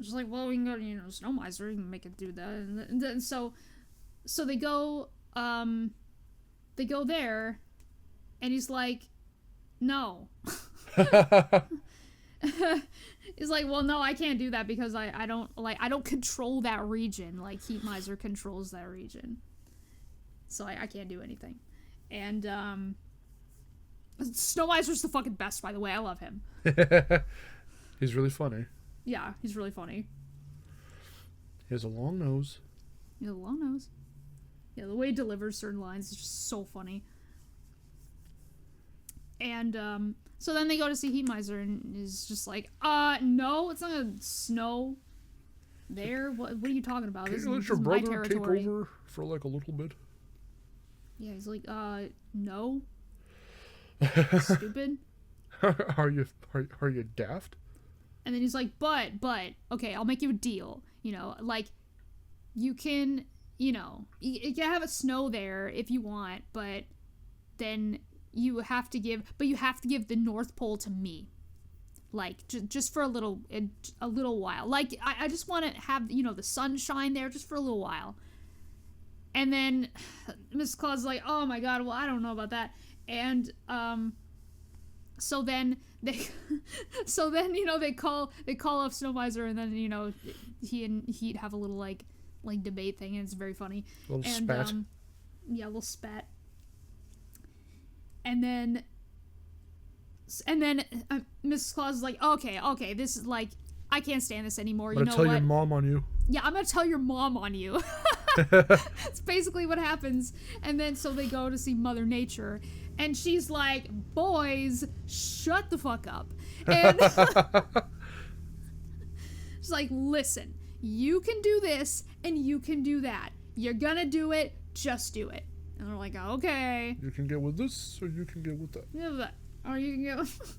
just like, well, we can go to Snow Miser, we can make it do that, and then so they go there, and he's like, no. He's like, well, no, I can't do that because I don't control that region. Like, Heat Miser controls that region. So I can't do anything. And, Snow Miser's the fucking best, by the way. I love him. He's really funny. Yeah, he's really funny. He has a long nose. He has a long nose. Yeah, the way he delivers certain lines is just so funny. And, so then they go to see Heat Miser, and is just like, no, it's not gonna snow there. What are you talking about? Can you let your brother take over for like a little bit? Yeah, he's like, no. Stupid. Are you daft? And then he's like, but, okay, I'll make you a deal. Like, you can, you can have it snow there if you want, but then you have to give the North Pole to me, like just for a little while. Like I just want to have the sunshine there just for a little while. And then Miss Claus is like, oh my god, well, I don't know about that. And so then they they call up Snow Miser, and then he and Heat have a little like debate thing, and it's very funny. A little spat. Yeah, a little spat. And then Mrs. Claus is like, okay, this is like, I can't stand this anymore. I'm gonna tell your mom on you. Yeah, I'm gonna tell your mom on you. That's basically what happens. And then so they go to see Mother Nature, and she's like, boys, shut the fuck up. And she's like, listen, you can do this and you can do that. You're gonna do it, just do it. And they're like, okay. You can get with this, or you can get with that. Yeah, or you can get with...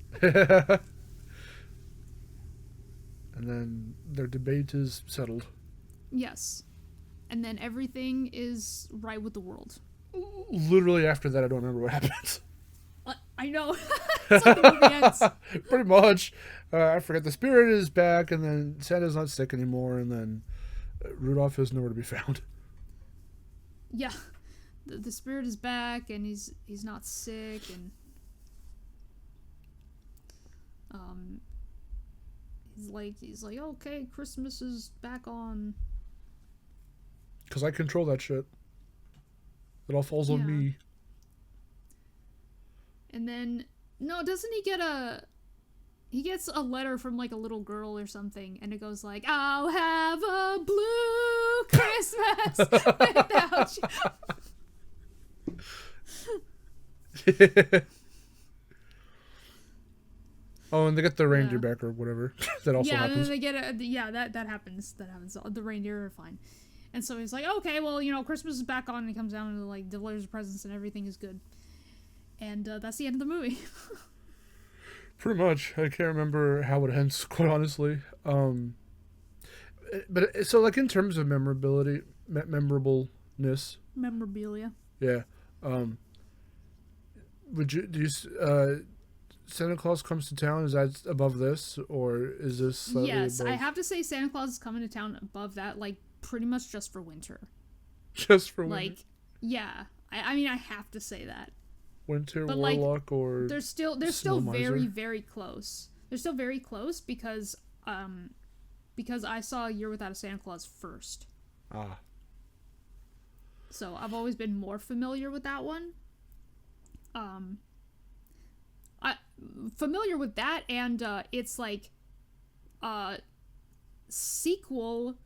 And then their debate is settled. Yes. And then everything is right with the world. Literally after that, I don't remember what happens. I know. It's like the movie ends. Pretty much. I forget the spirit is back, and then Santa's not sick anymore, and then Rudolph is nowhere to be found. Yeah. The spirit is back, and he's not sick, and he's like, okay, Christmas is back on. 'Cause I control that shit. It all falls on me. And then doesn't he gets a letter from like a little girl or something, and it goes like, I'll have a blue Christmas without you. Oh, and they get the reindeer back or whatever. That also happens. Yeah, then they get that happens. The reindeer are fine. And so he's like, okay, well, Christmas is back on, and he comes down and like delivers presents, and everything is good. And that's the end of the movie. Pretty much. I can't remember how it ends, quite honestly. But so like in terms of memorability, memorableness. Memorabilia. Yeah. Santa Claus Comes to Town, is that above this, or is this slightly Yes, above? I have to say Santa Claus is Coming to Town above that, like, pretty much just for winter. Just for winter? Like, yeah. I mean, I have to say that. Winter, but Warlock, like, or they're still very, very close. They're still very close because I saw A Year Without a Santa Claus first. Ah. So I've always been more familiar with that one. Familiar with that, and it's like sequel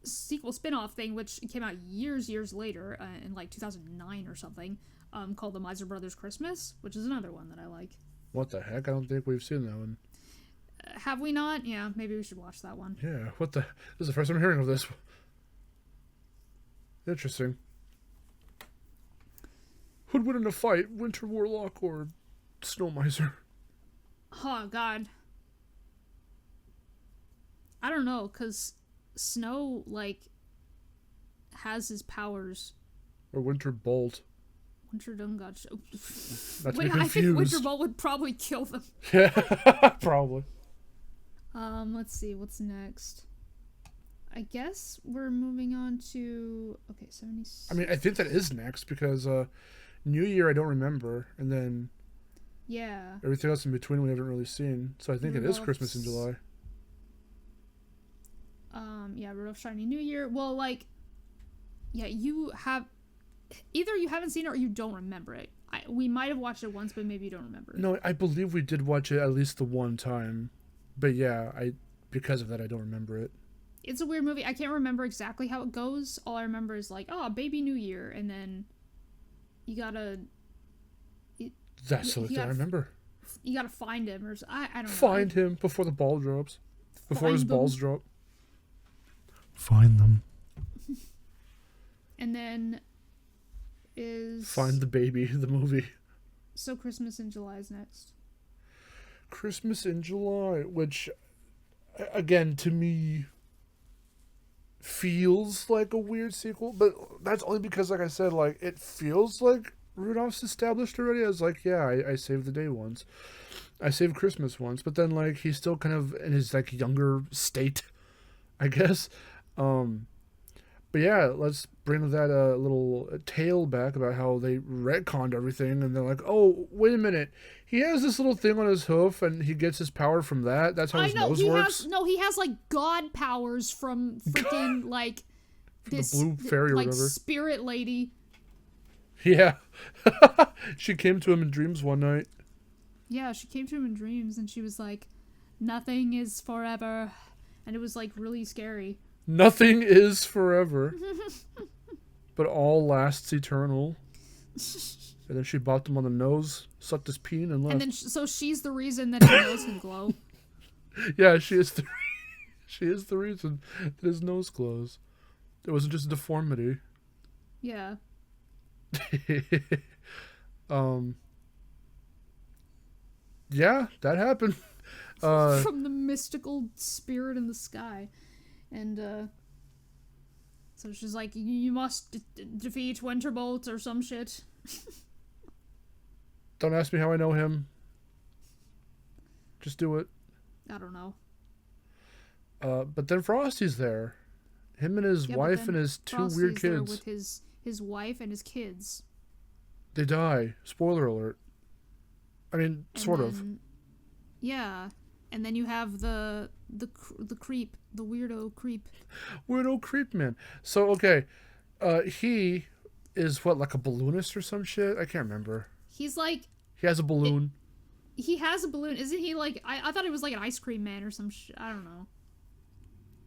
spin-off thing, which came out years later, in like 2009 or something, called The Miser Brothers Christmas, which is another one that I like. What the heck? I don't think we've seen that one. Have we not? Yeah, maybe we should watch that one. Yeah, what the... This is the first time I'm hearing of this. Interesting. Who'd win in a fight, Winter Warlock or Snow Miser? Oh, God. I don't know, because Snow, like, has his powers. Or Winter Bolt? Winter done got show. Wait, I think Winter Bolt would probably kill them. Yeah, probably. Let's see, what's next? I guess we're moving on to... Okay, 76. I mean, I think that is next, because New Year I don't remember, and then... Yeah. Everything else in between we haven't really seen, so I think it is Rudolph's... Christmas in July. Yeah, Rudolph Shiny New Year. Well, like... Yeah, you have... Either you haven't seen it or you don't remember it. We might have watched it once, but maybe you don't remember it. No, I believe we did watch it at least the one time. But yeah, because of that, I don't remember it. It's a weird movie. I can't remember exactly how it goes. All I remember is like, oh, baby New Year, and then you gotta... That's the only thing I remember. You gotta find him, or I don't know. Find him before the ball drops. Before his balls drop. Find them. And then is... Find the Baby, the movie. So Christmas in July is next. Christmas in July, which, again, to me, feels like a weird sequel. But that's only because, like I said, like, it feels like Rudolph's established already. I was like, yeah, I saved the day once. I saved Christmas once. But then, like, he's still kind of in his, like, younger state, I guess. But yeah, let's bring that little tale back about how they retconned everything, and they're like, oh, wait a minute. He has this little thing on his hoof, and he gets his power from that. That's how his nose works. He has, like, god powers from freaking, like, this... The blue fairy or like, whatever. spirit lady. Yeah. She came to him in dreams one night. Yeah, she came to him in dreams, and she was like, nothing is forever. And it was, like, really scary. Nothing is forever, but all lasts eternal. And then she bopped him on the nose, sucked his peen, and left. And then, so she's the reason that his nose can glow. Yeah, she is the reason that his nose glows. It wasn't just a deformity. Yeah. Yeah, that happened. From the mystical spirit in the sky. And, so she's like, you must defeat Winterbolt or some shit. Don't ask me how I know him. Just do it. I don't know. But then Frosty's there. Him and his wife and his two Frosty's weird there kids. with his wife and his kids. They die. Spoiler alert. I mean, sort of. Yeah. And then you have the creep, the weirdo creep. Weirdo creep man. So, okay. He is what, like a balloonist or some shit? I can't remember. He's like... He has a balloon. He has a balloon. Isn't he like... I thought it was like an ice cream man or some shit. I don't know.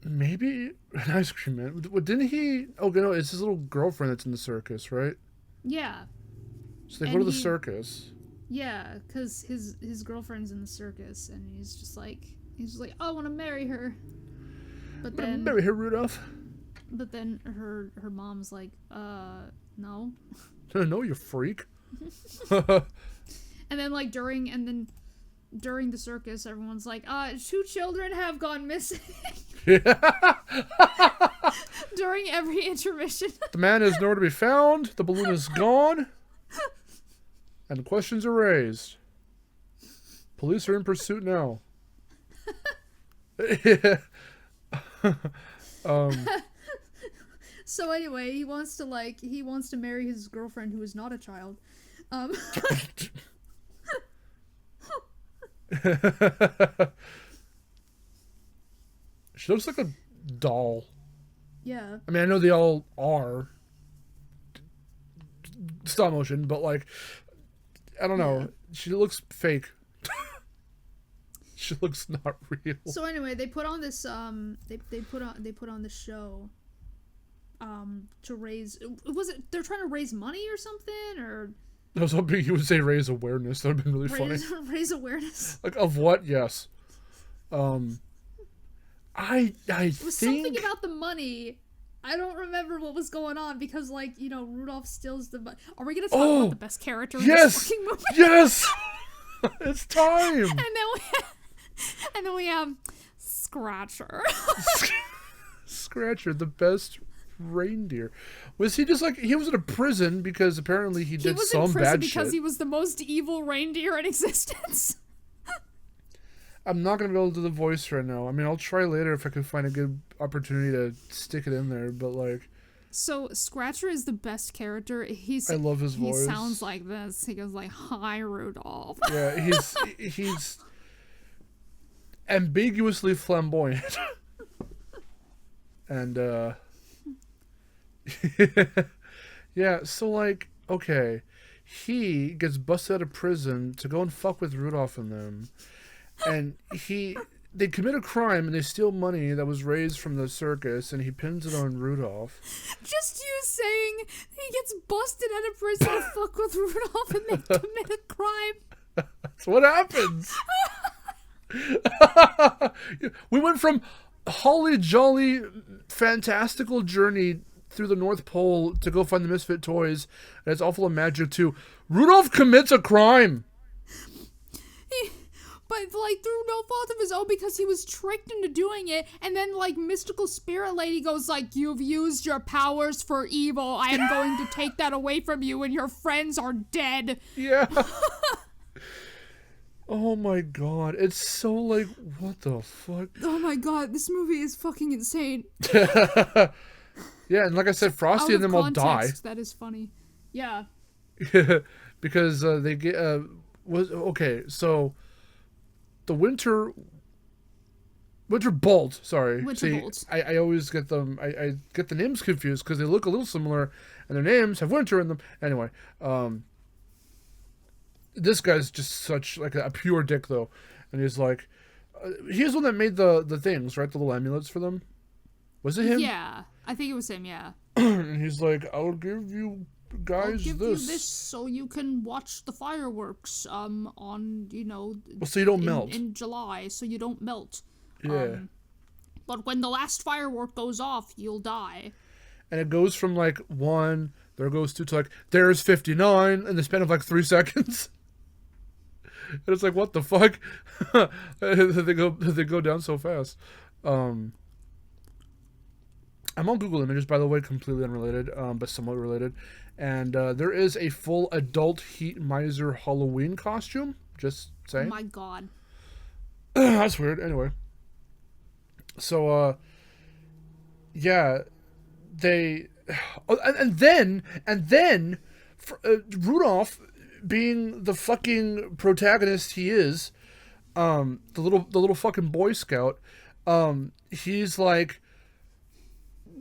Maybe an ice cream man. Didn't he... Oh, no, it's his little girlfriend that's in the circus, right? Yeah. So they go to the circus. Yeah, because his girlfriend's in the circus, and he's just like, I want to marry her. But then marry her, Rudolph. But then her mom's like, no. No, you freak. And then like during the circus, everyone's like, 2 children have gone missing. During every intermission. The man is nowhere to be found. The balloon is gone. And questions are raised. Police are in pursuit now. So anyway, he wants to marry his girlfriend who is not a child. She looks like a doll. Yeah. I mean, I know they all are stop motion, but like, I don't know. Yeah. She looks fake. She looks not real. So anyway, they put on this they put on this show to raise, they're trying to raise money or something, or I was hoping you would say raise awareness. That would have been really funny. Raise awareness. Like of what? Yes. I It was think something about the money. I don't remember what was going on because, like, you know, Rudolph steals the. Are we gonna talk about the best character in this fucking movie? Yes. It's time. And then we have Scratcher. Scratcher, the best reindeer. Was he just like he was in a prison because apparently he did some bad shit? He was in prison because he was the most evil reindeer in existence. I'm not gonna be able to do the voice right now. I mean, I'll try later if I can find a good opportunity to stick it in there. But like, so Scratcher is the best character. I love his voice. He sounds like this. He goes like, "Hi, Rudolph." Yeah, he's ambiguously flamboyant, and yeah. So like, okay, he gets busted out of prison to go and fuck with Rudolph and them. And they commit a crime and they steal money that was raised from the circus and he pins it on Rudolph. Just you saying he gets busted out of prison to fuck with Rudolph and they commit a crime. That's what happens. We went from holly jolly fantastical journey through the North Pole to go find the Misfit toys and it's all full of magic too. Rudolph commits a crime. But, like, through no fault of his own because he was tricked into doing it. And then, like, mystical spirit lady goes, like, you've used your powers for evil. I am going to take that away from you and your friends are dead. Yeah. Oh, my God. It's so, like, what the fuck? Oh, my God. This movie is fucking insane. Yeah, and like I said, Frosty and them all die. That is funny. Yeah. Because they get... okay, so... The Winter Bolt, sorry. Bolt. I always get them, I get the names confused because they look a little similar and their names have winter in them. Anyway, this guy's just such like a pure dick though. And he's like, he's the one that made the things, right? The little amulets for them. Was it him? Yeah, I think it was him, yeah. And he's like, I'll give you guys I'll give you this so you can watch the fireworks on, you know, well, so you don't melt in July, so you don't melt. Yeah. But when the last firework goes off, you'll die. And it goes from like 1, there goes 2 to like there's 59 in the span of like 3 seconds. And it's like, what the fuck? they go down so fast. I'm on Google Images, by the way, completely unrelated, but somewhat related. And there is a full adult Heat Miser Halloween costume. Just saying. Oh my God. That's weird. Anyway. So, yeah, they... Oh, and then, Rudolph, being the fucking protagonist he is, the little fucking Boy Scout, he's like,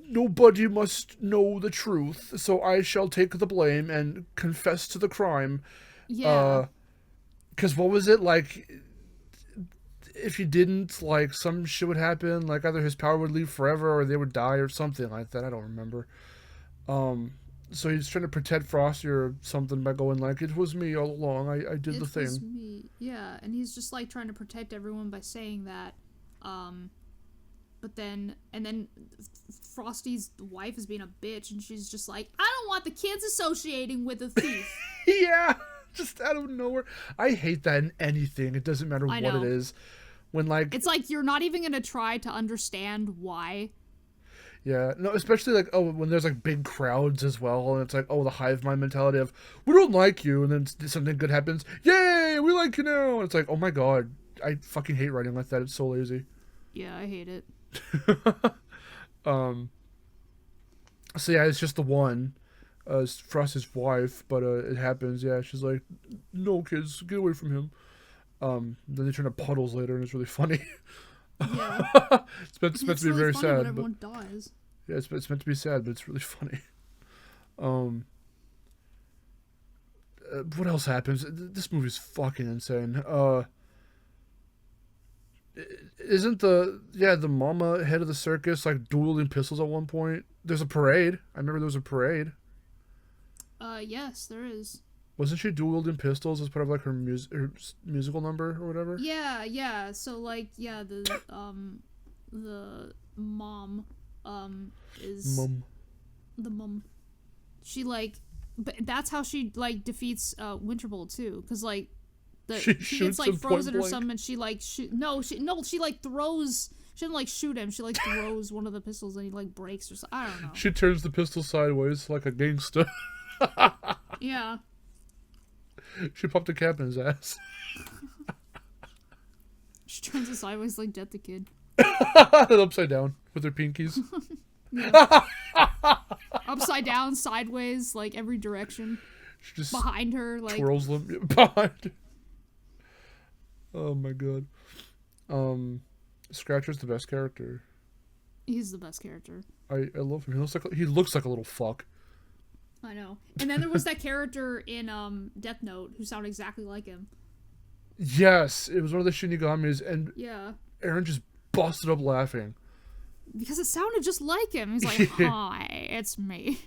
nobody must know the truth, so I shall take the blame and confess to the crime. Yeah. Because what was it, like, if he didn't, like, some shit would happen, like, either his power would leave forever or they would die or something like that, I don't remember. So he's trying to protect Frosty or something by going, like, it was me all along, I did the thing. It was me, yeah, and he's just, like, trying to protect everyone by saying that, but then Frosty's wife is being a bitch, and she's just like, I don't want the kids associating with a thief. Yeah, just out of nowhere. I hate that in anything. It doesn't matter what it is. When like it's like you're not even gonna try to understand why. Yeah, no, especially like when there's like big crowds as well, and it's like the hive mind mentality of we don't like you, and then something good happens. Yay, we like you now. And it's like, oh my God, I fucking hate writing like that. It's so lazy. Yeah, I hate it. So yeah, it's just the one, Frosty's wife, but it happens. Yeah, she's like, no kids, get away from him. Then they turn to puddles later, and it's really funny. Yeah, it's meant to be very sad. When everyone dies. Yeah, it's meant to be sad, but it's really funny. What else happens? This movie's fucking insane. Isn't the mama head of the circus like dueling pistols at one point? There's a parade. I remember there was a parade. Yes, there is. Wasn't she dueling pistols as part of like her musical number or whatever? Yeah. So like, yeah, the mom is Mum. the mum. She like, but that's how she like defeats Winterbolt too, because like She he shoots gets like him point frozen or blank. something, and she like she like throws. She didn't like shoot him. She like throws one of the pistols and he like breaks or something. I don't know. She turns the pistol sideways like a gangster. Yeah. She popped a cap in his ass. She turns it sideways like Jet the Kid. Upside down with her pinkies. Upside down, sideways, like every direction. She just Behind her, like twirls them behind her. Oh my god. Scratcher's the best character. he's the best character. I love him. He looks like a little fuck. I know. And then there was that character in Death Note who sounded exactly like him. Yes, it was one of the Shinigamis, and Yeah. Aaron just busted up laughing. Because it sounded just like him. He's like, "Hi, it's me."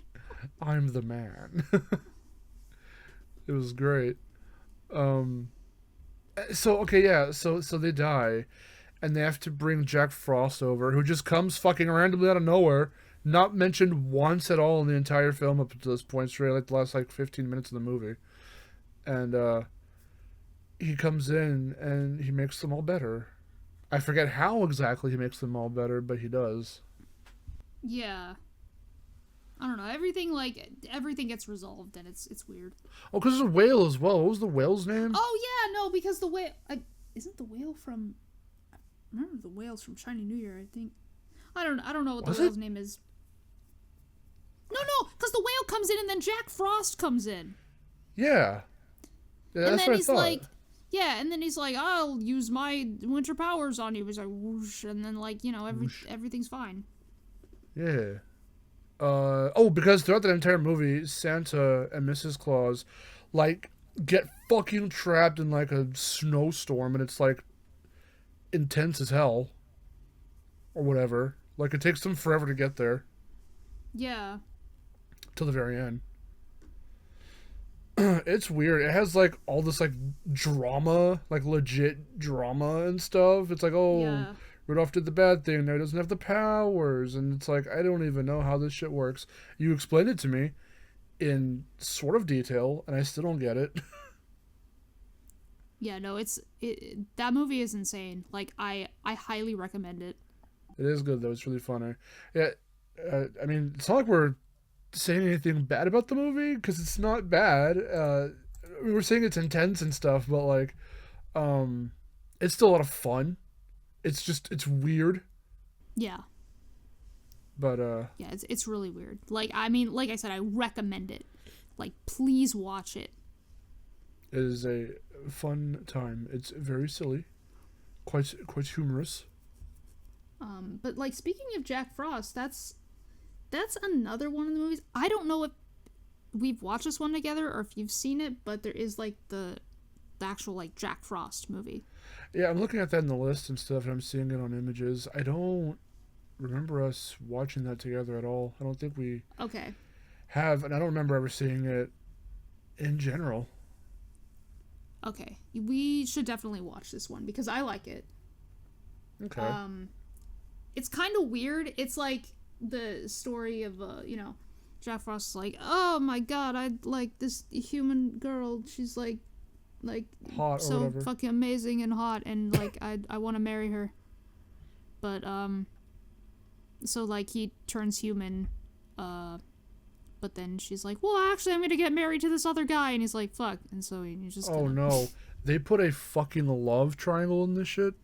I'm the man. It was great. So okay, yeah. So they die, and they have to bring Jack Frost over, who just comes fucking randomly out of nowhere, not mentioned once at all in the entire film up to this point, straight like the last like 15 minutes of the movie, and he comes in and he makes them all better. I forget how exactly he makes them all better, but he does. Yeah. I don't know. Everything gets resolved, and it's weird. Oh, because there's a whale as well. What was the whale's name? Oh yeah, no, because the whale isn't the whale from. I remember the whale's from Chinese New Year. I think. I don't know what the Was whale's it? name is. No, because the whale comes in and then Jack Frost comes in. Yeah. Yeah, And that's then what I he's thought. like, yeah, and then he's like, "I'll use my winter powers on you." He's like, whoosh, and then like everything's fine. Yeah. Because throughout that entire movie, Santa and Mrs. Claus, like, get fucking trapped in, like, a snowstorm, and it's, like, intense as hell. Or whatever. Like, it takes them forever to get there. Yeah. Till the very end. It's weird. It has, like, all this, like, drama, like, legit drama and stuff. It's like, oh... Yeah. Rudolph did the bad thing. Now he doesn't have the powers. And it's like, I don't even know how this shit works. You explained it to me in sort of detail, and I still don't get it. Yeah, no, that movie is insane. Like, I highly recommend it. It is good, though. It's really funny. Yeah, I mean, it's not like we're saying anything bad about the movie, because it's not bad. We're saying it's intense and stuff, but, like, it's still a lot of fun. It's weird. Yeah. But, Yeah, it's really weird. Like, I mean, like I said, I recommend it. Like, please watch it. it is a fun time. It's very silly. Quite humorous. But like, speaking of Jack Frost, that's another one of the movies. I don't know if we've watched this one together or if you've seen it, but there is like the actual like Jack Frost movie. Yeah, I'm looking at that in the list and stuff, and I'm seeing it on images. I don't remember us watching that together at all. I don't think we Okay. have, and I don't remember ever seeing it in general. Okay. We should definitely watch this one because I like it. Okay. It's kind of weird. It's like the story of Jack Frost's like, "Oh my god, I like this human girl. She's like Hot or so whatever. fucking amazing and hot, and like I want to marry her." But so like he turns human, but then she's like, "Well, actually, I'm gonna get married to this other guy," and he's like, "Fuck," and so he just Oh no. They put a fucking love triangle in this shit?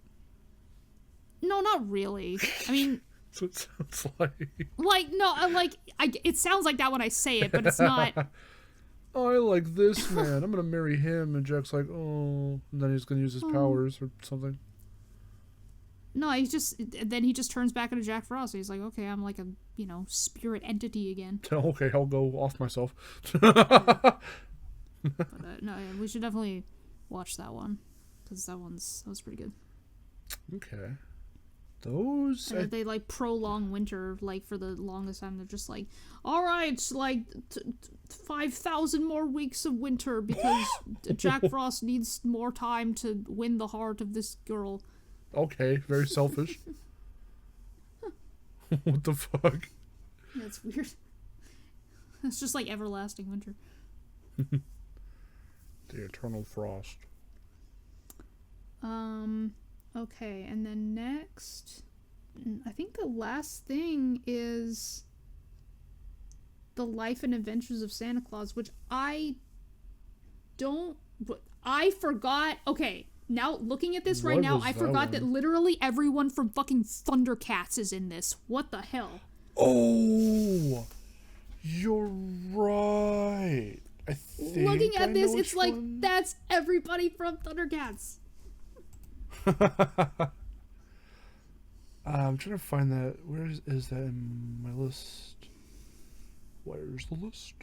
No, not really. I mean, That's what it sounds like. it sounds like that when I say it, but it's not. Oh, I like this man. I'm gonna marry him. And Jack's like, oh. And then he's gonna use his powers or something. No, he just turns back into Jack Frost. He's like, okay, I'm like a spirit entity again. Okay, I'll go off myself. But no, yeah, we should definitely watch that one because that was pretty good. Okay. Those. And they like prolong winter like for the longest time. They're just like, all right, like 5,000 more weeks of winter because Jack Frost needs more time to win the heart of this girl. Okay, very selfish. What the fuck? That's weird. It's just like everlasting winter. The eternal frost. Okay, and then next, I think the last thing is The Life and Adventures of Santa Claus, which I forgot. Okay, now looking at this right What now, was I that forgot that one? literally everyone from fucking Thundercats is in this. What the hell? Oh, you're right. I think Looking I at this, know it's which like, one. that's everybody from Thundercats. I'm trying to find that. Where is that in my list? Where's the list?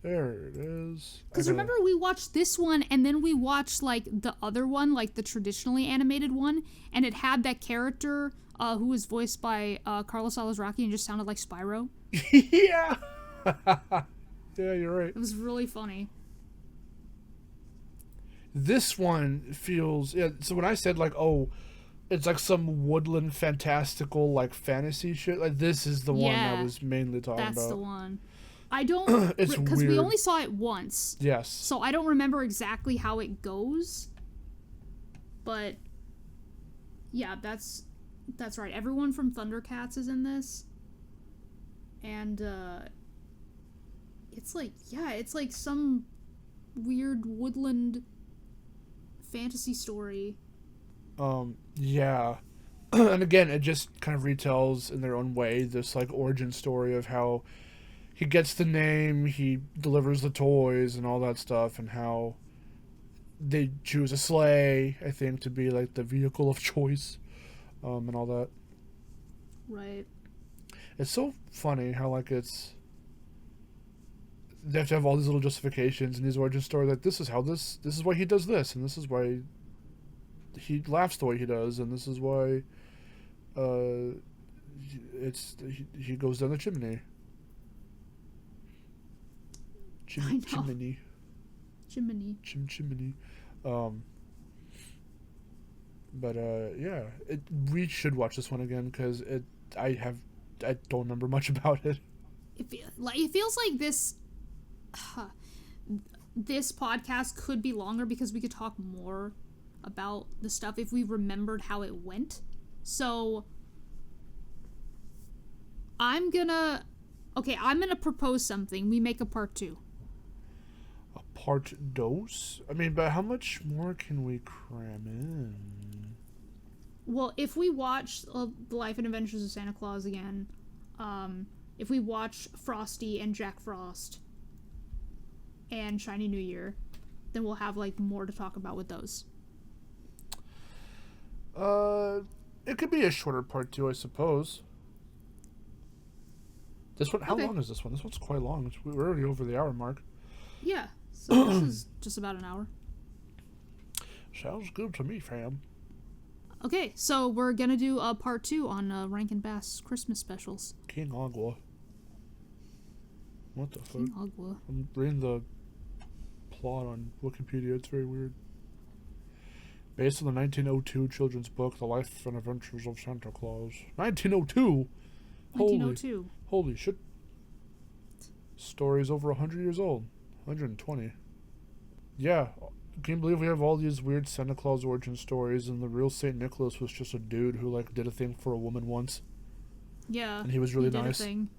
There it is. Because remember, we watched this one, and then we watched, like, the other one, like, the traditionally animated one, and it had that character who was voiced by Carlos Alazraqui and just sounded like Spyro. Yeah. Yeah, you're right. It was really funny. This one feels so when I said like, oh, it's like some woodland fantastical like fantasy shit, like this is the one Yeah, I was mainly talking That's about. the one. I don't... It's Because we weird. only saw it once, Yes. so I don't remember exactly how it goes. But, yeah, that's right. Everyone from Thundercats is in this. And, it's like some weird woodland fantasy story. Yeah. And again, it just kind of retells in their own way this like origin story of how he gets the name, he delivers the toys and all that stuff, and how they choose a sleigh, I think, to be like the vehicle of choice, and all that. Right. It's so funny how like they have to have all these little justifications and these origin stories, like this is why he does this, and this is why he laughs the way he does, and this is why he goes down the chimney. I know. Chimney. Jiminy. But yeah, we should watch this one again because I don't remember much about it. It feels like this this podcast could be longer because we could talk more about the stuff if we remembered how it went. So I'm gonna propose something. We make a part 2. A part dose? I mean, but how much more can we cram in? Well, if we watch The Life and Adventures of Santa Claus again, if we watch Frosty and Jack Frost and Shiny New Year, then we'll have like more to talk about with those. It could be a shorter part 2, I suppose. This one, how Okay. long is this one? This one's quite long. We're already over the hour mark. Yeah, so this is just about an hour. Sounds good to me, fam. Okay, so we're gonna do a part 2 on Rankin Bass Christmas specials. King Agua. What the fuck? King Agua. I'm reading the plot on Wikipedia. It's very weird. Based on the 1902 children's book, The Life and Adventures of Santa Claus. 1902? 1902. Holy shit. Story's over 100 years old. 120. Yeah. Can you believe we have all these weird Santa Claus origin stories, and the real St. Nicholas was just a dude who, like, did a thing for a woman once? Yeah. And he was really did nice. A thing.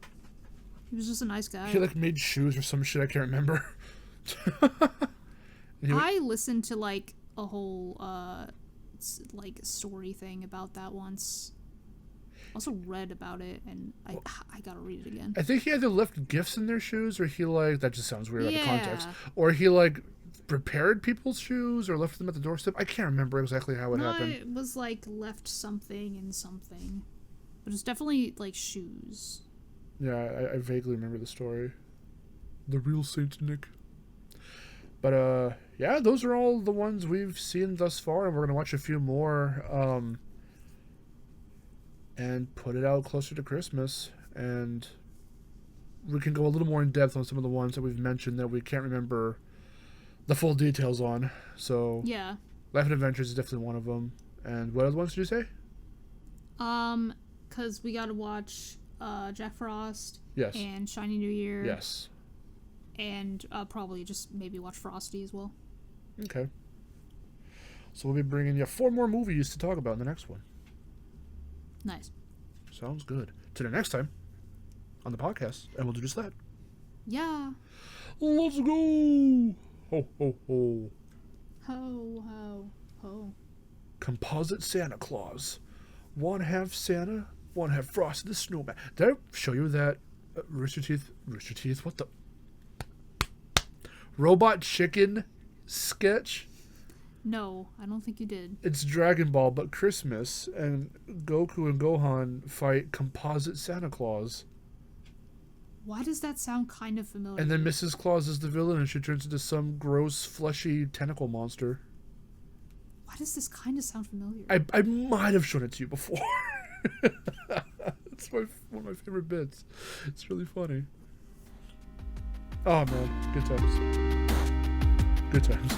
He was just a nice guy. He, like, made shoes or some shit I can't remember. I listened to, like, a whole, like, story thing about that once. Also read about it, and I gotta read it again. I think he either left gifts in their shoes, or he, like, that just sounds weird out of context. Yeah. Or he, like, prepared people's shoes or left them at the doorstep. I can't remember exactly how it happened. It was, like, left something in something. But it's definitely, like, shoes. Yeah, I vaguely remember the story. The real Saint Nick. But, yeah, those are all the ones we've seen thus far, and we're going to watch a few more, and put it out closer to Christmas, and we can go a little more in depth on some of the ones that we've mentioned that we can't remember the full details on. So, Yeah. Life and Adventures is definitely one of them. And what other ones did you say? because we got to watch Jack Frost Yes. and Shiny New Year. Yes. And probably just maybe watch Frosty as well. Okay. So we'll be bringing you 4 more movies to talk about in the next one. Nice. Sounds good. Till the next time on the podcast, and we'll do just that. Yeah. Let's go! Ho, ho, ho. Ho, ho, ho. Composite Santa Claus. One half Santa, one half Frosty the Snowman. Did I show you that Rooster Teeth, what the? Robot Chicken sketch? No, I don't think you did. It's Dragon Ball, but Christmas, and Goku and Gohan fight Composite Santa Claus. Why does that sound kind of familiar? And then Mrs. Claus is the villain, and she turns into some gross, fleshy tentacle monster. Why does this kind of sound familiar? I might have shown it to you before. It's one of my favorite bits. It's really funny. Oh man, good times. Good times.